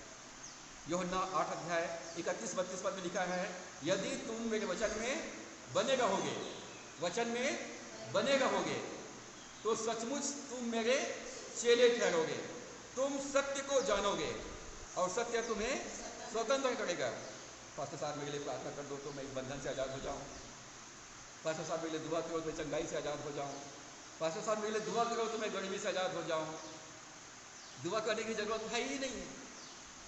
यूहन्ना 8 अध्याय 31-32 पद में लिखा है यदि तुम मेरे वचन में बने रहोगे, वचन में बने रहोगे तो सचमुच तुम मेरे चेले ठहरोगे, तुम सत्य को जानोगे और सत्य तुम्हें स्वतंत्र करेगा। पास्टर साहब मेरे लिए प्रार्थना कर दो तो मैं इस बंधन से आज़ाद हो जाऊं। पास्टर साहब मेरे लिए दुआ करो तो मैं चंगाई से आज़ाद हो जाऊं। पास्टर साहब मेरे लिए दुआ करो तो मैं गरीबी से आज़ाद हो जाऊं। दुआ करने की जरूरत है ही नहीं,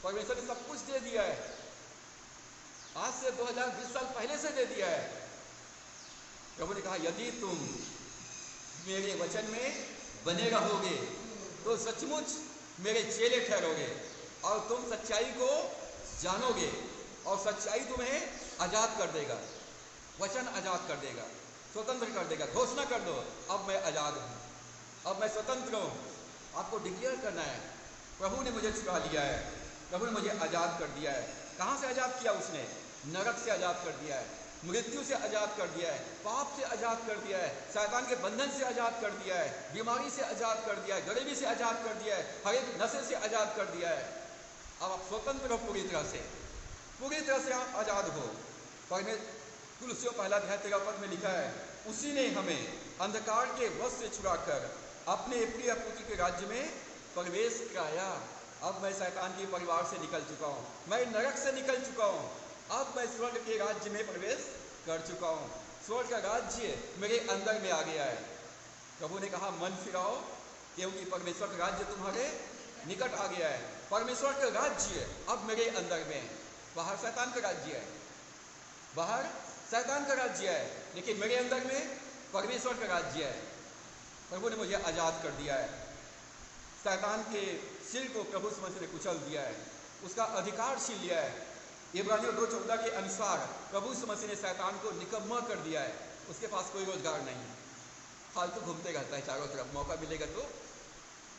परमेश्वर ने सब कुछ दे दिया है, आज से 2020 साल पहले से दे दिया है। प्रभु ने कहा यदि तुम मेरे वचन में बने रहोगे तो सचमुच मेरे चेले ठहरोगे और तुम सच्चाई को जानोगे और सच्चाई तुम्हें आजाद कर देगा। वचन आजाद कर देगा, स्वतंत्र कर देगा। घोषणा कर दो अब मैं आजाद हूं, अब मैं स्वतंत्र हूं। आपको डिक्लेयर करना है प्रभु ने मुझे छुड़ा लिया है, प्रभु ने मुझे आजाद कर दिया है। कहां से आजाद किया उसने? नरक से आजाद कर दिया है, मृत्यु से आजाद कर दिया है, पाप से आजाद कर दिया है, शैतान के बंधन से आजाद कर दिया है, बीमारी से आजाद कर दिया है, गरीबी से आजाद कर दिया है, हर एक नशे से आजाद कर दिया है। अब आप स्वतंत्र हो पूरी तरह से आप आजाद हो। तुलसियों 1 अध्याय 13 पद में लिखा है उसी ने हमें अंधकार के वश से छुड़ाकर अपने प्रिय पुत्र के राज्य में प्रवेश कराया। अब मैं शैतान के परिवार से निकल चुका हूँ, मैं नरक से निकल चुका हूँ, अब मैं स्वर्ग के राज्य में प्रवेश कर चुका हूँ। स्वर्ग का राज्य मेरे अंदर में आ गया है। प्रभु ने कहा मन फिराओ क्योंकि परमेश्वर का राज्य तुम्हारे निकट आ गया है। परमेश्वर का राज्य अब मेरे अंदर में है। बाहर शैतान का राज्य है, बाहर शैतान का राज्य है, लेकिन मेरे अंदर में परमेश्वर का राज्य है। प्रभु ने मुझे आजाद कर दिया है। शैतान के सिर को प्रभु यीशु मसीह ने कुचल दिया है, उसका अधिकार छीन लिया है। इब्रानियों 2:14 के अनुसार प्रभु यीशु मसीह ने शैतान को निकम्मा कर दिया है। उसके पास कोई रोजगार नहीं, फालतू घूमते रहता है चारों तरफ, मौका मिलेगा तो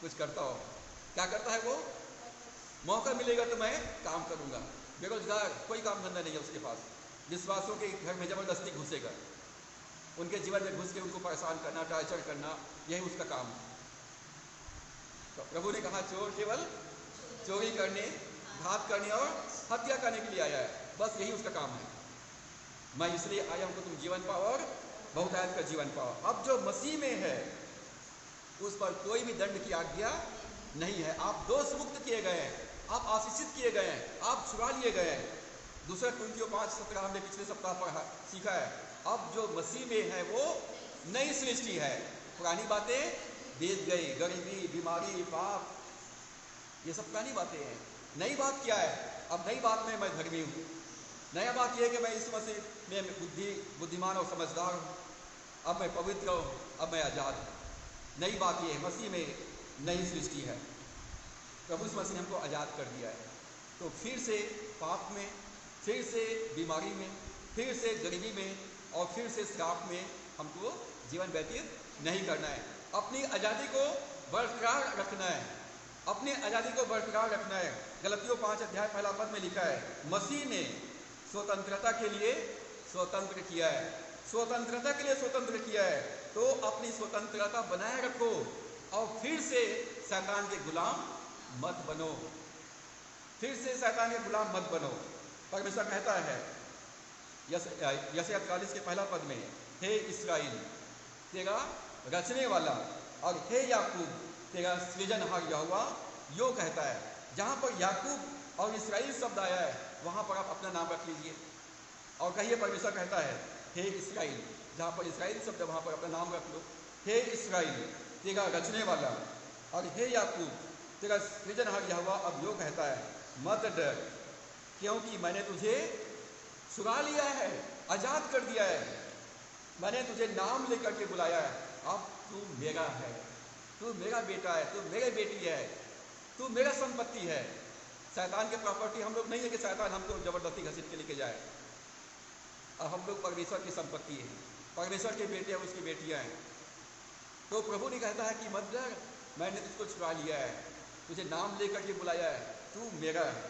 कुछ करता हो। क्या करता है वो? मौका मिलेगा तो मैं काम करूंगा। बेरोजगार, कोई काम धंधा नहीं है उसके पास। विश्वासों के घर में जबरदस्ती घुसेगा, उनके जीवन में घुस के उनको परेशान करना, टॉर्चर करना, यही उसका काम। तो प्रभु ने कहा चोर केवल चोरी करने, घात करने और हत्या करने के लिए आया है, बस यही उसका काम है। मैं इसलिए आया हूं कि तुम जीवन पाओ और बहुतायत का जीवन पाओ। अब जो मसीह में है उस पर कोई भी दंड की आज्ञा नहीं है। आप दोष मुक्त किए गए हैं, आप आशीषित किए गए हैं, आप छुड़ा लिए गए हैं। दूसरा कुरिन्थियों 5:17 हमने पिछले सप्ताह पढ़ा सीखा है। अब जो मसीह में है वो नई सृष्टि है, पुरानी बातें बीत गई। गरीबी, बीमारी, पाप, ये सब पुरानी बातें हैं। नई बात क्या है? अब नई बात में मैं धर्मी हूँ। नया बात यह है कि मैं इस मसीह में बुद्धिमान और समझदार हूँ। अब मैं पवित्र हूँ, अब मैं आजाद हूँ। नई बात यह है, मसीह में नई सृष्टि है। प्रभु इस मसीह ने हमको आजाद कर दिया है। तो फिर से पाप में, फिर से बीमारी में, फिर से गरीबी में और फिर से श्राप में हमको जीवन व्यतीत नहीं करना है। अपनी आज़ादी को बरकरार रखना है। अपनी आज़ादी को बरकरार रखना है। गलतियों 5 अध्याय पहला पद में लिखा है, मसीह ने स्वतंत्रता के लिए स्वतंत्र किया है, स्वतंत्रता के लिए स्वतंत्र किया है, तो अपनी स्वतंत्रता बनाए रखो और फिर से शैतान के गुलाम मत बनो, फिर से शैतान के गुलाम मत बनो। परमेश्वर कहता है यशायाह 43 के पहला पद में, हे इस्राएल तेरा रचने वाला और हे याकूब तेरा सृजनहार यहोवा यो कहता है। जहाँ पर याकूब और इस्राएल शब्द आया है वहाँ पर आप अपना नाम रख लीजिए और कहिए, परमेश्वर कहता है हे इस्राएल, जहाँ पर इस्राएल शब्द वहाँ पर अपना नाम रख लो। हे इस्राएल तेरा रचने वाला और हे याकूब तेरा सृजनहार यहोवा अब यो कहता है, मत डर, क्योंकि मैंने तुझे छुड़ा लिया है, आजाद कर दिया है, मैंने तुझे नाम लेकर के बुलाया है, अब तू मेरा है, तू मेरा बेटा है, तू मेरी बेटी है, तू मेरा संपत्ति है। शैतान के प्रॉपर्टी हम लोग नहीं है कि शैतान हमको जबरदस्ती घसीट के लेके जाए, और हम लोग परमेश्वर की संपत्ति है, परमेश्वर के बेटे हैं, उसकी बेटियां हैं। तो प्रभु ने कहता है कि मत डर, मैंने तुझको छुड़ा लिया है, तुझे नाम लेकर के बुलाया है, तू मेरा है।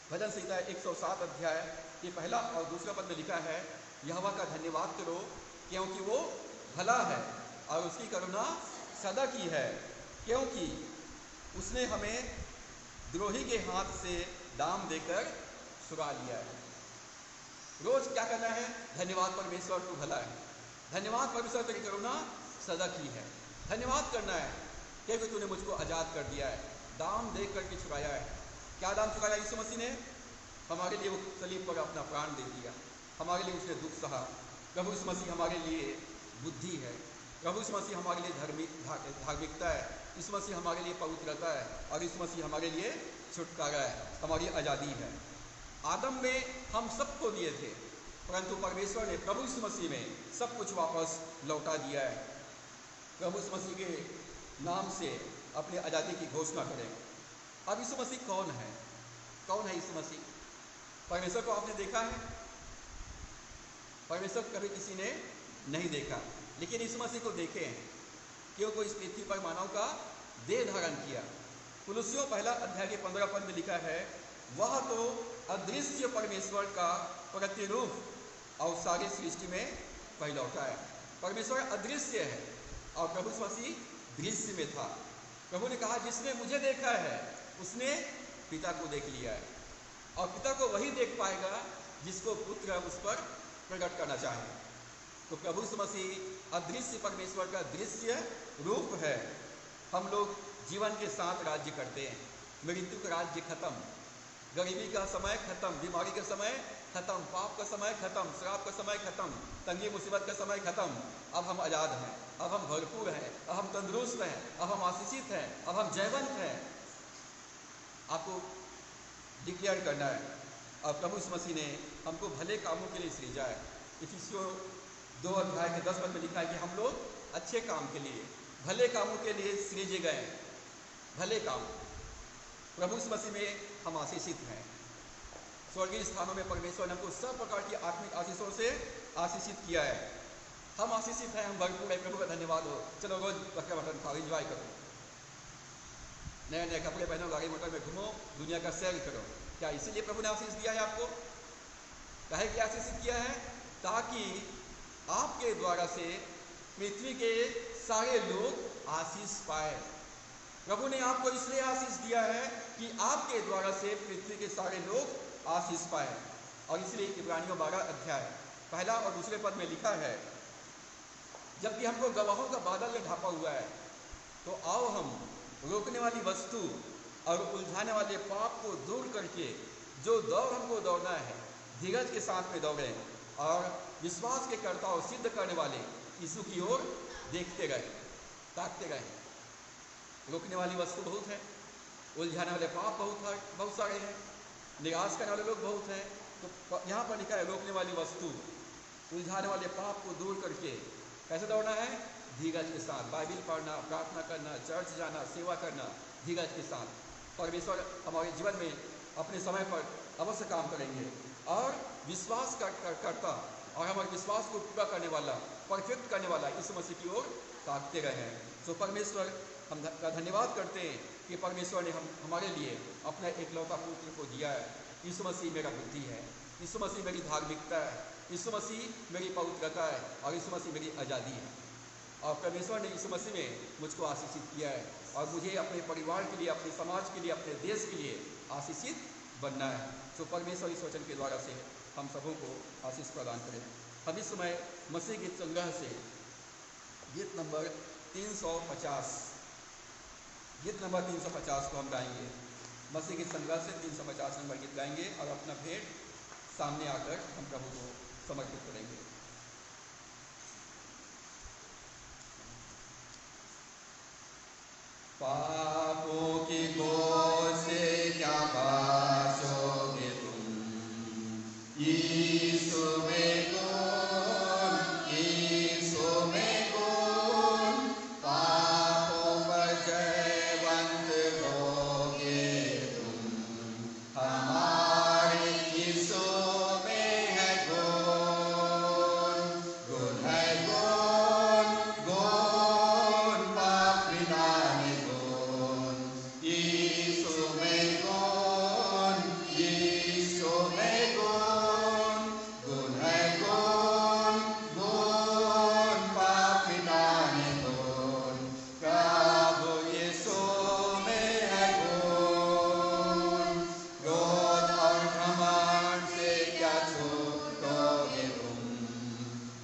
भजन संहिता 107 अध्याय के पहला और दूसरा पद में लिखा है, यहोवा का धन्यवाद करो क्योंकि वो भला है और उसकी करुणा सदा की है, क्योंकि उसने हमें द्रोही के हाथ से दाम देकर छुड़ा लिया है। रोज क्या करना है? धन्यवाद परमेश्वर, तू भला है, धन्यवाद परमेश्वर तेरी करुणा सदा की है, धन्यवाद करना है क्योंकि तूने मुझको आज़ाद कर दिया है, दाम दे करके छुड़ाया है। क्या दाम चुकाया यीशु मसीह ने? हमारे लिए वो सलीब पर अपना प्राण दे दिया, हमारे लिए उसने दुख सहा। प्रभु यीशु मसीह हमारे लिए बुद्धि है, प्रभु यीशु मसीह हमारे लिए धार्मिकता है, यीशु मसीह हमारे लिए पवित्रता है और यीशु मसीह हमारे लिए छुटकारा है, हमारी आज़ादी है। आदम में हम सबको दिए थे, परंतु परमेश्वर ने प्रभु यीशु मसीह में सब कुछ वापस लौटा दिया है। प्रभु यीशु मसीह के नाम से अपनी आज़ादी की घोषणा करें। अब यीशु मसीह कौन है? कौन है यीशु मसीह? परमेश्वर को आपने देखा है? परमेश्वर कभी किसी ने नहीं देखा, लेकिन यीशु मसीह को देखे हैं क्योंकि इस पृथ्वी पर मानव का देह धारण किया। कुलुस्सियों पहला अध्याय के 15 पद में लिखा है, वह तो अदृश्य परमेश्वर का प्रतिरूप और सारी सृष्टि में पहलौठा है। परमेश्वर अदृश्य है और प्रभु यीशु मसीह दृश्य में था। प्रभु ने कहा, जिसने मुझे देखा है उसने पिता को देख लिया है, और पिता को वही देख पाएगा जिसको पुत्र उस पर प्रकट करना चाहे। तो प्रभु यीशु मसीह अदृश्य परमेश्वर का दृश्य रूप है। हम लोग जीवन के साथ राज्य करते हैं, मृत्यु का राज्य खत्म, गरीबी का समय खत्म, बीमारी का समय खत्म, पाप का समय खत्म, श्राप का समय खत्म, तंगी मुसीबत का समय खत्म। अब हम आज़ाद हैं, अब हम भरपूर हैं, अब हम तंदुरुस्त हैं, अब हम आशीषित हैं, अब हम जयवंत हैं। आपको डिक्लेयर करना है। और प्रभु यीशु मसीह ने हमको भले कामों के लिए सृजा है। इफिसियों 2 अध्याय के 10 पद में लिखा है कि हम लोग अच्छे काम के लिए, भले कामों के लिए सृजे गए हैं। भले काम, प्रभु यीशु मसीह में हम आशीषित हैं। स्वर्गीय स्थानों में परमेश्वर ने हमको सब प्रकार की आत्मिक आशीषों से आशीषित किया है। हम आशीषित हैं, हम भरपूर हैं। प्रभु का धन्यवाद हो। चलो रोज बकरा मटन खाओ, एंजॉय करो, नए नए कपड़े पहनो, गाड़ी मोटर में घूमो, दुनिया का सैर करो। क्या इसीलिए प्रभु ने आशीष दिया है आपको? काहे कि आशीषित किया है? ताकि आपके द्वारा से पृथ्वी के सारे लोग आशीष पाए। प्रभु ने आपको इसलिए आशीष दिया है कि आपके द्वारा से पृथ्वी के सारे लोग आशीष पाए। और इसलिए इब्रानियों 12 अध्याय पहला और दूसरे पद में लिखा है, जबकि हमको गवाहों का बादल में ढापा हुआ है, तो आओ हम रोकने वाली वस्तु और उलझाने वाले पाप को दूर करके जो दौड़ हमको दौड़ना है धीरज के साथ में दौड़ें, और विश्वास के कर्ता और सिद्ध करने वाले यीशु की ओर देखते गए, ताकते गए। रोकने वाली वस्तु बहुत है, उलझाने वाले पाप बहुत सारे हैं, निराश करने वाले लोग बहुत हैं। तो यहाँ पर लिखा है रोकने वाली वस्तु, उलझाने वाले पाप को दूर करके कैसे दौड़ना है? धीरज के साथ, बाइबिल पढ़ना, प्रार्थना करना, चर्च जाना, सेवा करना, धीरज के साथ। परमेश्वर हमारे जीवन में अपने समय पर अवश्य काम करेंगे। और विश्वास करता और हमारे विश्वास को पूरा करने वाला, परफेक्ट करने वाला यीशु मसीह की ओर ताकते रहें। तो परमेश्वर हम धन्यवाद करते हैं कि परमेश्वर ने हमारे लिए अपना एकलौता पुत्र को दिया है। यीशु मसीह मेरा बुद्धि है, यीशु मसीह मेरी धार्मिकता है, यीशु मसीह मेरी पवित्रता है और यीशु मसीह मेरी आज़ादी है। और परमेश्वर ने यीशु मसीह में मुझको आशीषित किया है और मुझे अपने परिवार के लिए, अपने समाज के लिए, अपने देश के लिए आशीषित बनना है। तो परमेश्वर इस वचन के द्वारा से हम सबों को आशीष प्रदान करें। हम इस समय मसीह गीत संग्रह से गीत नंबर 350 को हम गाएंगे। मसीह गीत संग्रह से 350 नंबर गीत गाएंगे और अपना भेंट सामने आकर हम प्रभु को समर्पित करेंगे। पापों की बोझ से क्या बाँचोगे तुम, यीशु में कौन, यीशु में कौन, पापों पर जयवंत होगे तुम, हमारे यीशु में है गुण, गुण है गुण, गुण पाप मिटाने गुण, यीशु में गुण, यीशु में गुण, गुण है गुण, गुण पाप मिटाने गुण, प्रभु यीशु में है गुण, क्रोध और घमंड से क्या छूटोगे तुम,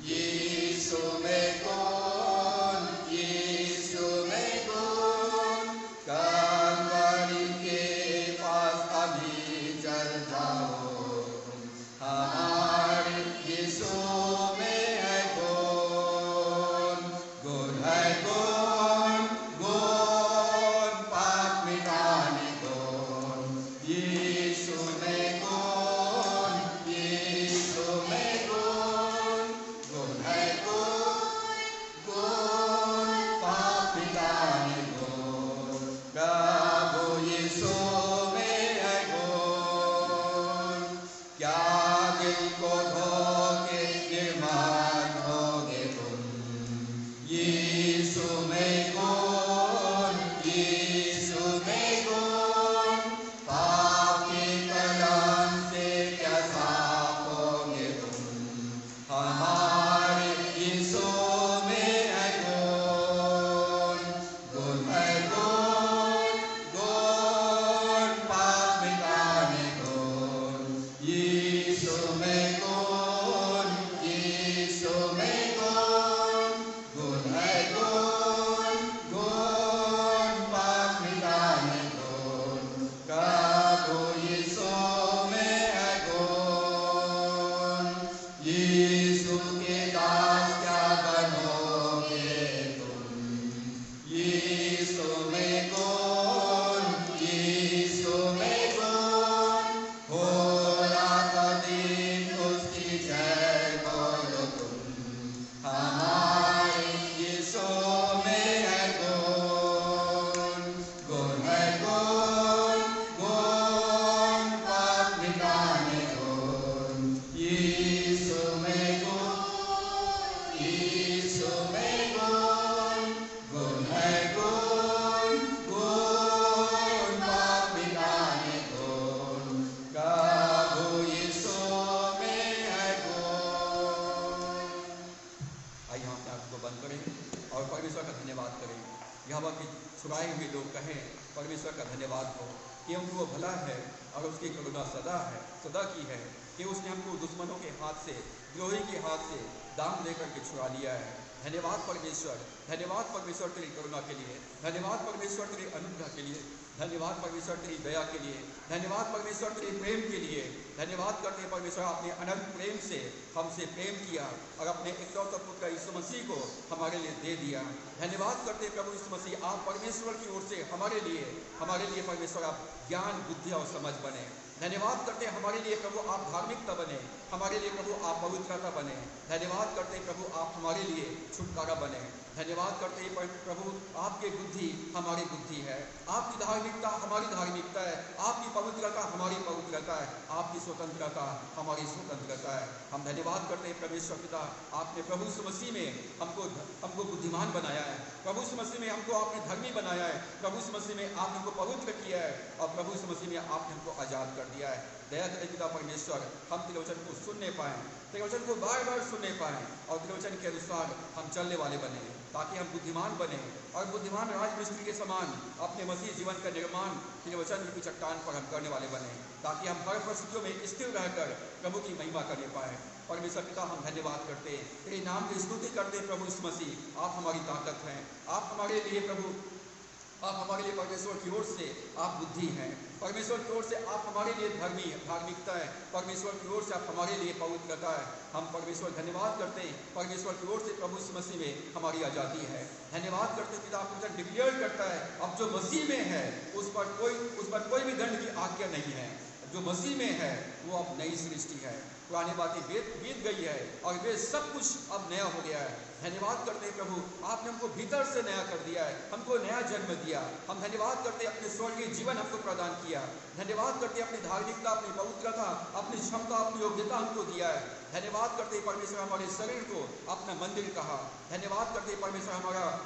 यीशु में गुण, यीशु में गुण, कलवरी के पास अभी चल जाओ तुम, हमारे यीशु में है गुण, गुण है गुण, गुण पाप मिटाने गुण, यीशु में गुण, यीशु में गुण, गुण है गुण, गुण पाप मिटाने गुण, प्रभु यीशु में है गुण, क्या दिल को धोके निर्मल होगे तुम, यीशु में गुण, यीशु में गुण, पाप के कलंक से क्या साफ होगे तुम, हमारे यीशु में है गुण, गुण है गुण, गुण पाप मिटाने गुण, यीशु में गुण, यीशु में गुण, गुण है गुण, गुण पाप मिटाने गुण, प्रभु यीशु में है गुण, यीशु के दास क्या बनोगे तुम, यीशु में गुण, यीशु में गुण, होला का दिन उसकी जय बोलो तुम, हमारे यीशु में है गुण, गुण है गुण, गुण पाप मिटाने गुण, यीशु में गुण, यीशु में गुण, गुण है गुण, गुण पाप मिटाने गुण, प्रभु यीशु में है गुण। आइए हम अपने आप को बंद करें और परमेश्वर का धन्यवाद करें। यहाँ के छुड़ाए हुए लोग कहें परमेश्वर का धन्यवाद हो क्योंकि वो भला है और उसकी करुणा सदा की है कि उसने हमको दुश्मनों के हाथ से, द्रोही के हाथ से दाम लेकर के छुड़ा लिया है। धन्यवाद परमेश्वर तेरी करुणा के लिए, धन्यवाद परमेश्वर तेरी अनुग्रह के लिए, धन्यवाद परमेश्वर तेरी दया के लिए, धन्यवाद परमेश्वर तेरे प्रेम के लिए। धन्यवाद करते हैं परमेश्वर अपने अनंत प्रेम से हमसे प्रेम किया और अपने एकलौते पुत्र यीशु मसीह को हमारे लिए दे दिया। धन्यवाद करते हैं प्रभु यीशु मसीह, आप परमेश्वर की ओर से हमारे लिए परमेश्वर आप ज्ञान, बुद्धि और समझ बने। धन्यवाद करते हैं हमारे लिए प्रभु आप धार्मिकता बने, हमारे लिए प्रभु आप पवित्रता बने। धन्यवाद करते हैं प्रभु आप हमारे लिए छुटकारा बने। धन्यवाद करते हैं प्रभु, आपकी बुद्धि हमारी बुद्धि है, आपकी धार्मिकता हमारी धार्मिकता है, आपकी पवित्रता हमारी पवित्रता है, आपकी स्वतंत्रता हमारी स्वतंत्रता है। हम धन्यवाद करते हैं परमेश्वर पिता, आपने प्रभु यीशु मसीह में हमको बुद्धिमान बनाया है, प्रभु यीशु मसीह में हमको आपने धर्मी बनाया है, प्रभु यीशु मसीह में आपने हमको पवित्र किया है और प्रभु यीशु मसीह में आपने हमको आजाद कर दिया है। दया करें पिता परमेश्वर, हम तेरे वचन को सुनने पाएं, तेरे वचन को बार बार सुनने पाएं और तेरे वचन के अनुसार हम चलने वाले बने, ताकि हम बुद्धिमान बने और बुद्धिमान राजमिस्त्री के समान अपने मसीह जीवन का निर्माण तेरे वचन की चट्टान पर हम करने वाले बने, ताकि हम हर परिस्थितियों में स्थिर रहकर प्रभु की महिमा करने पाए। परमेश्वर पिता, हम धन्यवाद करते हैं, तेरे नाम की स्तुति करते हैं प्रभु यीशु मसीह, आप हमारी ताकत हैं, आप हमारे लिए प्रभु, आप हमारे लिए परमेश्वर की ओर से आप बुद्धि हैं, परमेश्वर की ओर से आप हमारे लिए धार्मिकता है, परमेश्वर की ओर से आप हमारे लिए पवित्रता है। हम परमेश्वर धन्यवाद करते हैं, परमेश्वर की ओर से प्रभु यीशु मसीह में हमारी आज़ादी है। धन्यवाद करते पिता, आपको डिक्लेयर करता है अब जो मसीह में है उस पर कोई भी दंड की आज्ञा नहीं है, जो मसीह में है वो अब नई सृष्टि है, पुरानी बातें बीत गई है और वे सब कुछ अब नया हो गया है। धन्यवाद करते हैं प्रभु, आपने हमको भीतर से नया कर दिया है, हमको नया जन्म दिया। हम धन्यवाद करते हैं, अपने स्वर्गीय जीवन हमको प्रदान किया। धन्यवाद करते हैं, अपनी धार्मिकता, अपनी पवित्रता, अपनी क्षमता, अपनी योग्यता हमको दिया है। धन्यवाद करते हैं परमेश्वर, हमारे शरीर को अपना मंदिर कहा। धन्यवाद करते हैं परमेश्वर,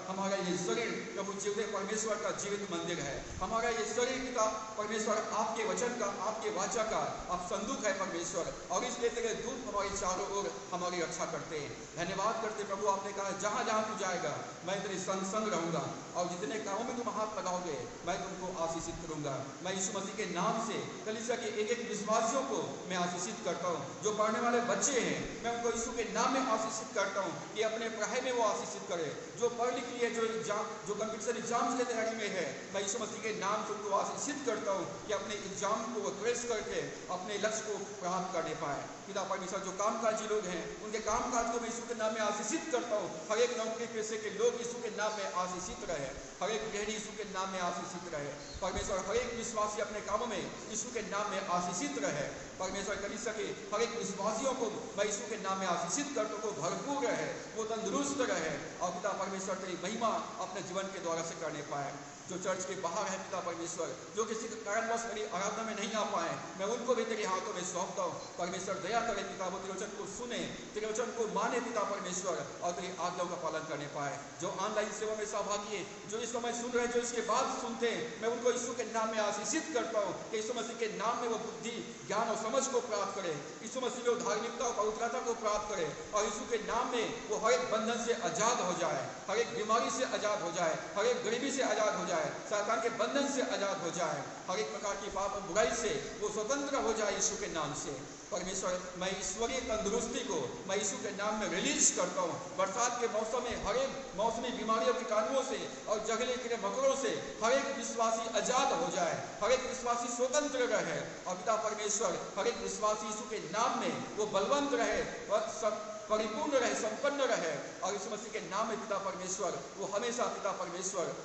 हमारा ये शरीर प्रभु जीवित परमेश्वर का जीवित मंदिर है। हमारा ये शरीर का परमेश्वर आपके वचन का, आपके वाचा का आप संदूक है परमेश्वर, और इसलिए तेरे दूत हमारे चारों ओर हमारी रक्षा करते हैं। धन्यवाद करते प्रभु, आपने कहा जहाँ जहाँ तू जाएगा मैं तेरे संग रहूंगा और जितने कामों में तुम हाथ लगाओगे मैं तुमको आशीषित करूंगा। मैं यीशु मसीह के नाम से कलीसिया के एक विश्वासियों को मैं आशीषित करता हूँ। जो पढ़ने वाले बच्चे हैं मैं उनको यीशु के नाम में आशीषित करता हूँ कि अपने पढ़ाई में वो आशीषित करे। जो पढ़ लिख लिए, जो कंपटीशन एग्जाम के तैयारी में है, मैं यीशु मसीह के नाम से उनको आशीषित करता हूँ कि अपने एग्जाम को क्रैश करके अपने लक्ष्य को प्राप्त करने पाए। पिता परमेश्वर, जो कामकाजी लोग हैं उनके कामकाज को मैं यीशु के नाम में आशीषित करता हूँ। हर एक नौकरी पेशे के लोग यीशु के नाम में आशीषित रहे, हर एक गृहिणी यीशु के नाम में आशीषित रहे। परमेश्वर, हर एक विश्वासी अपने कामों में यीशु के नाम में आशीषित रहे। परमेश्वर, कलीसिया के हर एक विश्वासियों को मैं यीशु के नाम में आशीषित करता हूँ, भरपूर रहे, वो तंदुरुस्त रहे और पिता परमेश्वर तेरी महिमा अपने जीवन के द्वारा से करने पाए। जो चर्च के बाहर है पिता परमेश्वर, जो किसी के कारणवश मेरी आराधना में नहीं आ पाए, मैं उनको भी तेरे हाथों में सौंपता हूँ। परमेश्वर दया करे पिता, वो तेरे वचन को सुने, तेरे वचन को माने पिता परमेश्वर, और तेरी आज्ञाओं का पालन करने पाए। जो ऑनलाइन सेवा में सहभागी है, जो इस समय सुन रहे, जो इसके बाद सुनते हैं, मैं उनको यीशु के नाम में आशीषित करता हूँ कि यीशु मसीह के नाम में वो बुद्धि, ज्ञान और समझ को प्राप्त करे, यीशु मसीह में धार्मिकता और पवित्रता को प्राप्त करे, और यीशु के नाम में वो हर एक बंधन से आजाद हो जाए, हर एक बीमारी से आजाद हो जाए, हर एक गरीबी से आजाद हो जाए, शैतान के बंधन से आजाद हो जाए, हर एक प्रकार की पाप और बुराई से वो स्वतंत्र हो जाए यीशु के नाम से। परमेश्वर, मैं ईश्वरीय तंदुरुस्ती को मैं यीशु के नाम में रिलीज करता हूँ। बरसात के मौसम में हर एक मौसमी बीमारियों के कारणों से और जंगली कीड़े मकोड़ों से हर एक विश्वासी आजाद हो जाए, हर एक विश्वासी स्वतंत्र रहे, और पिता परमेश्वर हर एक विश्वासी यीशु के नाम में वो बलवंत रहे, परिपूर्ण रहे, संपन्न रहे, और यीशु मसीह के नाम में पिता परमेश्वर वो हमेशा पिता परमेश्वर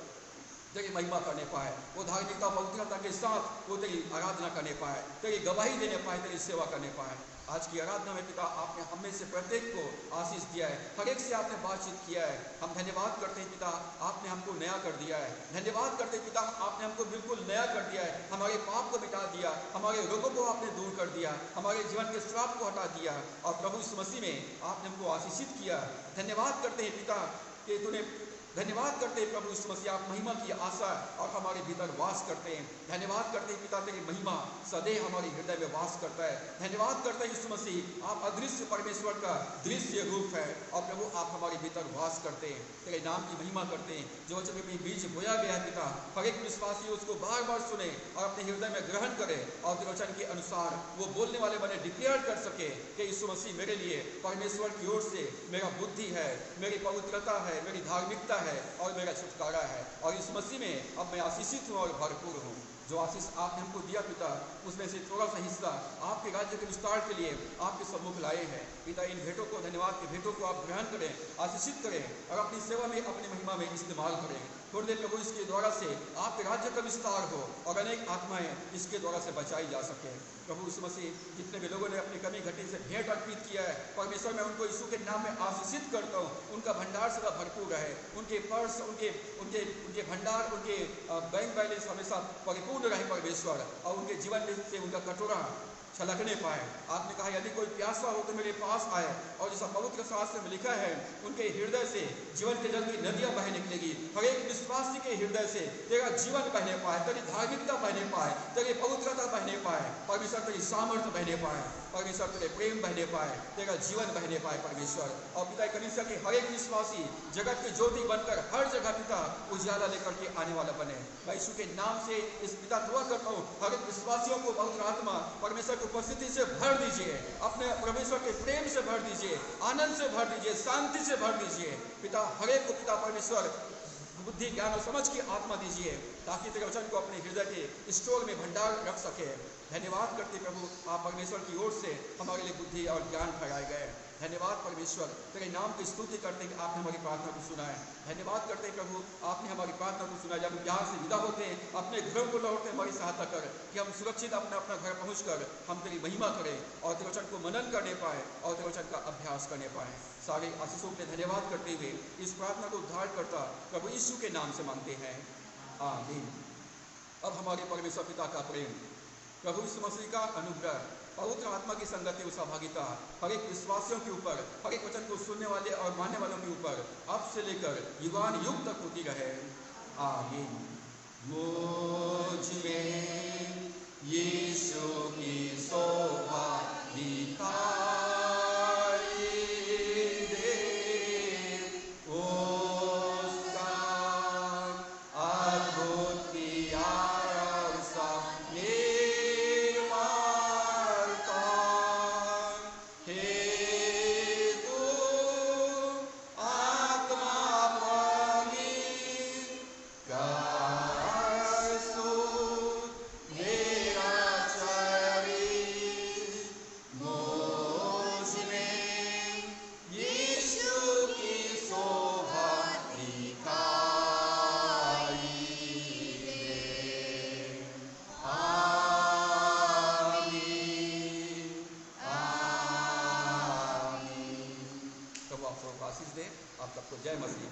तेरी महिमा करने पाए, वो धार्मिकता पवित्रता के साथ वो तेरी आराधना करने पाए, तेरी गवाही देने पाए, तेरी सेवा करने पाए। आज की आराधना में पिता आपने हम में से प्रत्येक को आशीष दिया है, हर एक से आपने बातचीत किया है। हम धन्यवाद करते हैं पिता, आपने हमको नया कर दिया है। धन्यवाद करते हैं पिता, आपने हमको बिल्कुल नया कर दिया है, हमारे पाप को मिटा दिया, हमारे रोगों को आपने दूर कर दिया, हमारे जीवन के श्राप को हटा दिया, और प्रभु यीशु मसीह में आपने हमको आशीषित किया। धन्यवाद करते हैं पिता कि तूने धन्यवाद करते हैं प्रभु यीशु मसीह, आप महिमा की आशा और हमारे भीतर वास करते हैं। धन्यवाद करते हैं पिता, तेरी महिमा सदैव हमारे हृदय में वास करता है। धन्यवाद करते हैं यीशु मसीह, आप अदृश्य परमेश्वर का दृश्य रूप है, और प्रभु आप हमारे भीतर वास करते हैं, तेरे नाम की महिमा करते हैं। जो वचन में बीज बोया गया है पिता, हर एक विश्वासी उसको बार बार सुने और अपने हृदय में ग्रहण करे, और तेरे वचन के अनुसार वो बोलने वाले बने, डिक्लेयर कर सके कि यीशु मसीह मेरे लिए परमेश्वर की ओर से मेरा बुद्धि है, मेरी पवित्रता है, मेरी धार्मिकता है और मेरा छुटकारा है, और इस मसीह में अब मैं आशीषित हूँ और भरपूर हूँ। जो आशीष आपने हमको दिया पिता, उसमें से थोड़ा सा हिस्सा आपके राज्य के विस्तार के लिए आपके सम्मुख लाए हैं पिता। इन भेंटों को, धन्यवाद की भेंटों को आप ग्रहण करें, आशीषित करें और अपनी सेवा में, अपनी महिमा में इस्तेमाल करें। थोड़ी देर प्रभु इसके द्वारा से आपके राज्य का विस्तार हो और अनेक आत्माएं इसके द्वारा से बचाई जा सके। प्रभु यीशु मसीह, जितने भी लोगों ने अपनी कमी घटी से भेंट अर्पित किया है, परमेश्वर मैं उनको यीशु के नाम में आशीषित करता हूँ। उनका भंडार सदा भरपूर रहे, उनके पर्स, उनके भंडार, उनके बैंक बैलेंस हमेशा परिपूर्ण रहे परमेश्वर, और उनके जीवन में से उनका कटोरा छलकने पाए। आपने कहा यदि कोई प्यासा हो तो मेरे पास आए, और जैसा पवित्र शास्त्र में लिखा है, उनके हृदय से जीवन के जल की नदियां बह निकलेगी। हर एक विश्वासी के हृदय से तेरा जीवन बहने पाए, तेरी धार्मिकता बहने पाए, तेरी पवित्रता बहने पाए परमेश्वर, तेरी सामर्थ्य बहने पाए परमेश्वर, तेरे प्रेम बहने पाए, तेरा जीवन बहने पाए परमेश्वर। और पिता कलीसिया के हर एक विश्वासी जगत की ज्योति बनकर हर जगह पिता उजाला लेकर के आने वाला बने। मैं यीशु के नाम से इस पिता दुआ करता हूँ, हर एक विश्वासियों को पवित्र आत्मा परमेश्वर की उपस्थिति से भर दीजिए, अपने परमेश्वर के प्रेम से भर दीजिए, आनंद से भर दीजिए, शांति से भर दीजिए। पिता हर एक को पिता परमेश्वर बुद्धि, ज्ञान और समझ की आत्मा दीजिए, ताकि तेरे वचन को अपने हृदय के स्टोर में भंडार रख सके। धन्यवाद करते प्रभु, आप परमेश्वर की ओर से हमारे लिए बुद्धि और ज्ञान ठहराए गए। धन्यवाद परमेश्वर, तेरे नाम की स्तुति करते कि आपने हमारी प्रार्थना को सुना है। धन्यवाद करते प्रभु, आपने हमारी प्रार्थना को सुना। जब हम यहाँ से विदा होते हैं, अपने घरों को लौटते, हमारी सहायता कर कि हम सुरक्षित अपना घर पहुँचकर हम तेरी महिमा करें और तेरे वचन को मनन करने पाए और तेरे वचन का अभ्यास करने पाए। सारे आशीषों के धन्यवाद करते हुए इस प्रार्थना को उद्धार करता प्रभु यीशु के नाम से मांगते हैं, आमीन। अब हमारे परमेश्वर पिता का प्रेम, प्रभु यीशु मसीह का अनुग्रह, पवित्र आत्मा की संगति और सहभागिता हर एक विश्वासियों के ऊपर, हर एक वचन को सुनने वाले और मानने वालों के ऊपर अब से लेकर युगान युग तक होती रहे, आमीन। मुझ में यीशु की शोभा दिखाई दे, उसका अद्भुत प्यार सब निर्मलता, हे तू आत्मा पवित्र कर शुद्ध मेरा शरीर, मुझ में यीशु की शोभा दिखाई दे, आमीन, आमीन। प्रभु आप सबको आशीष दे। आप सबको जय मसीह।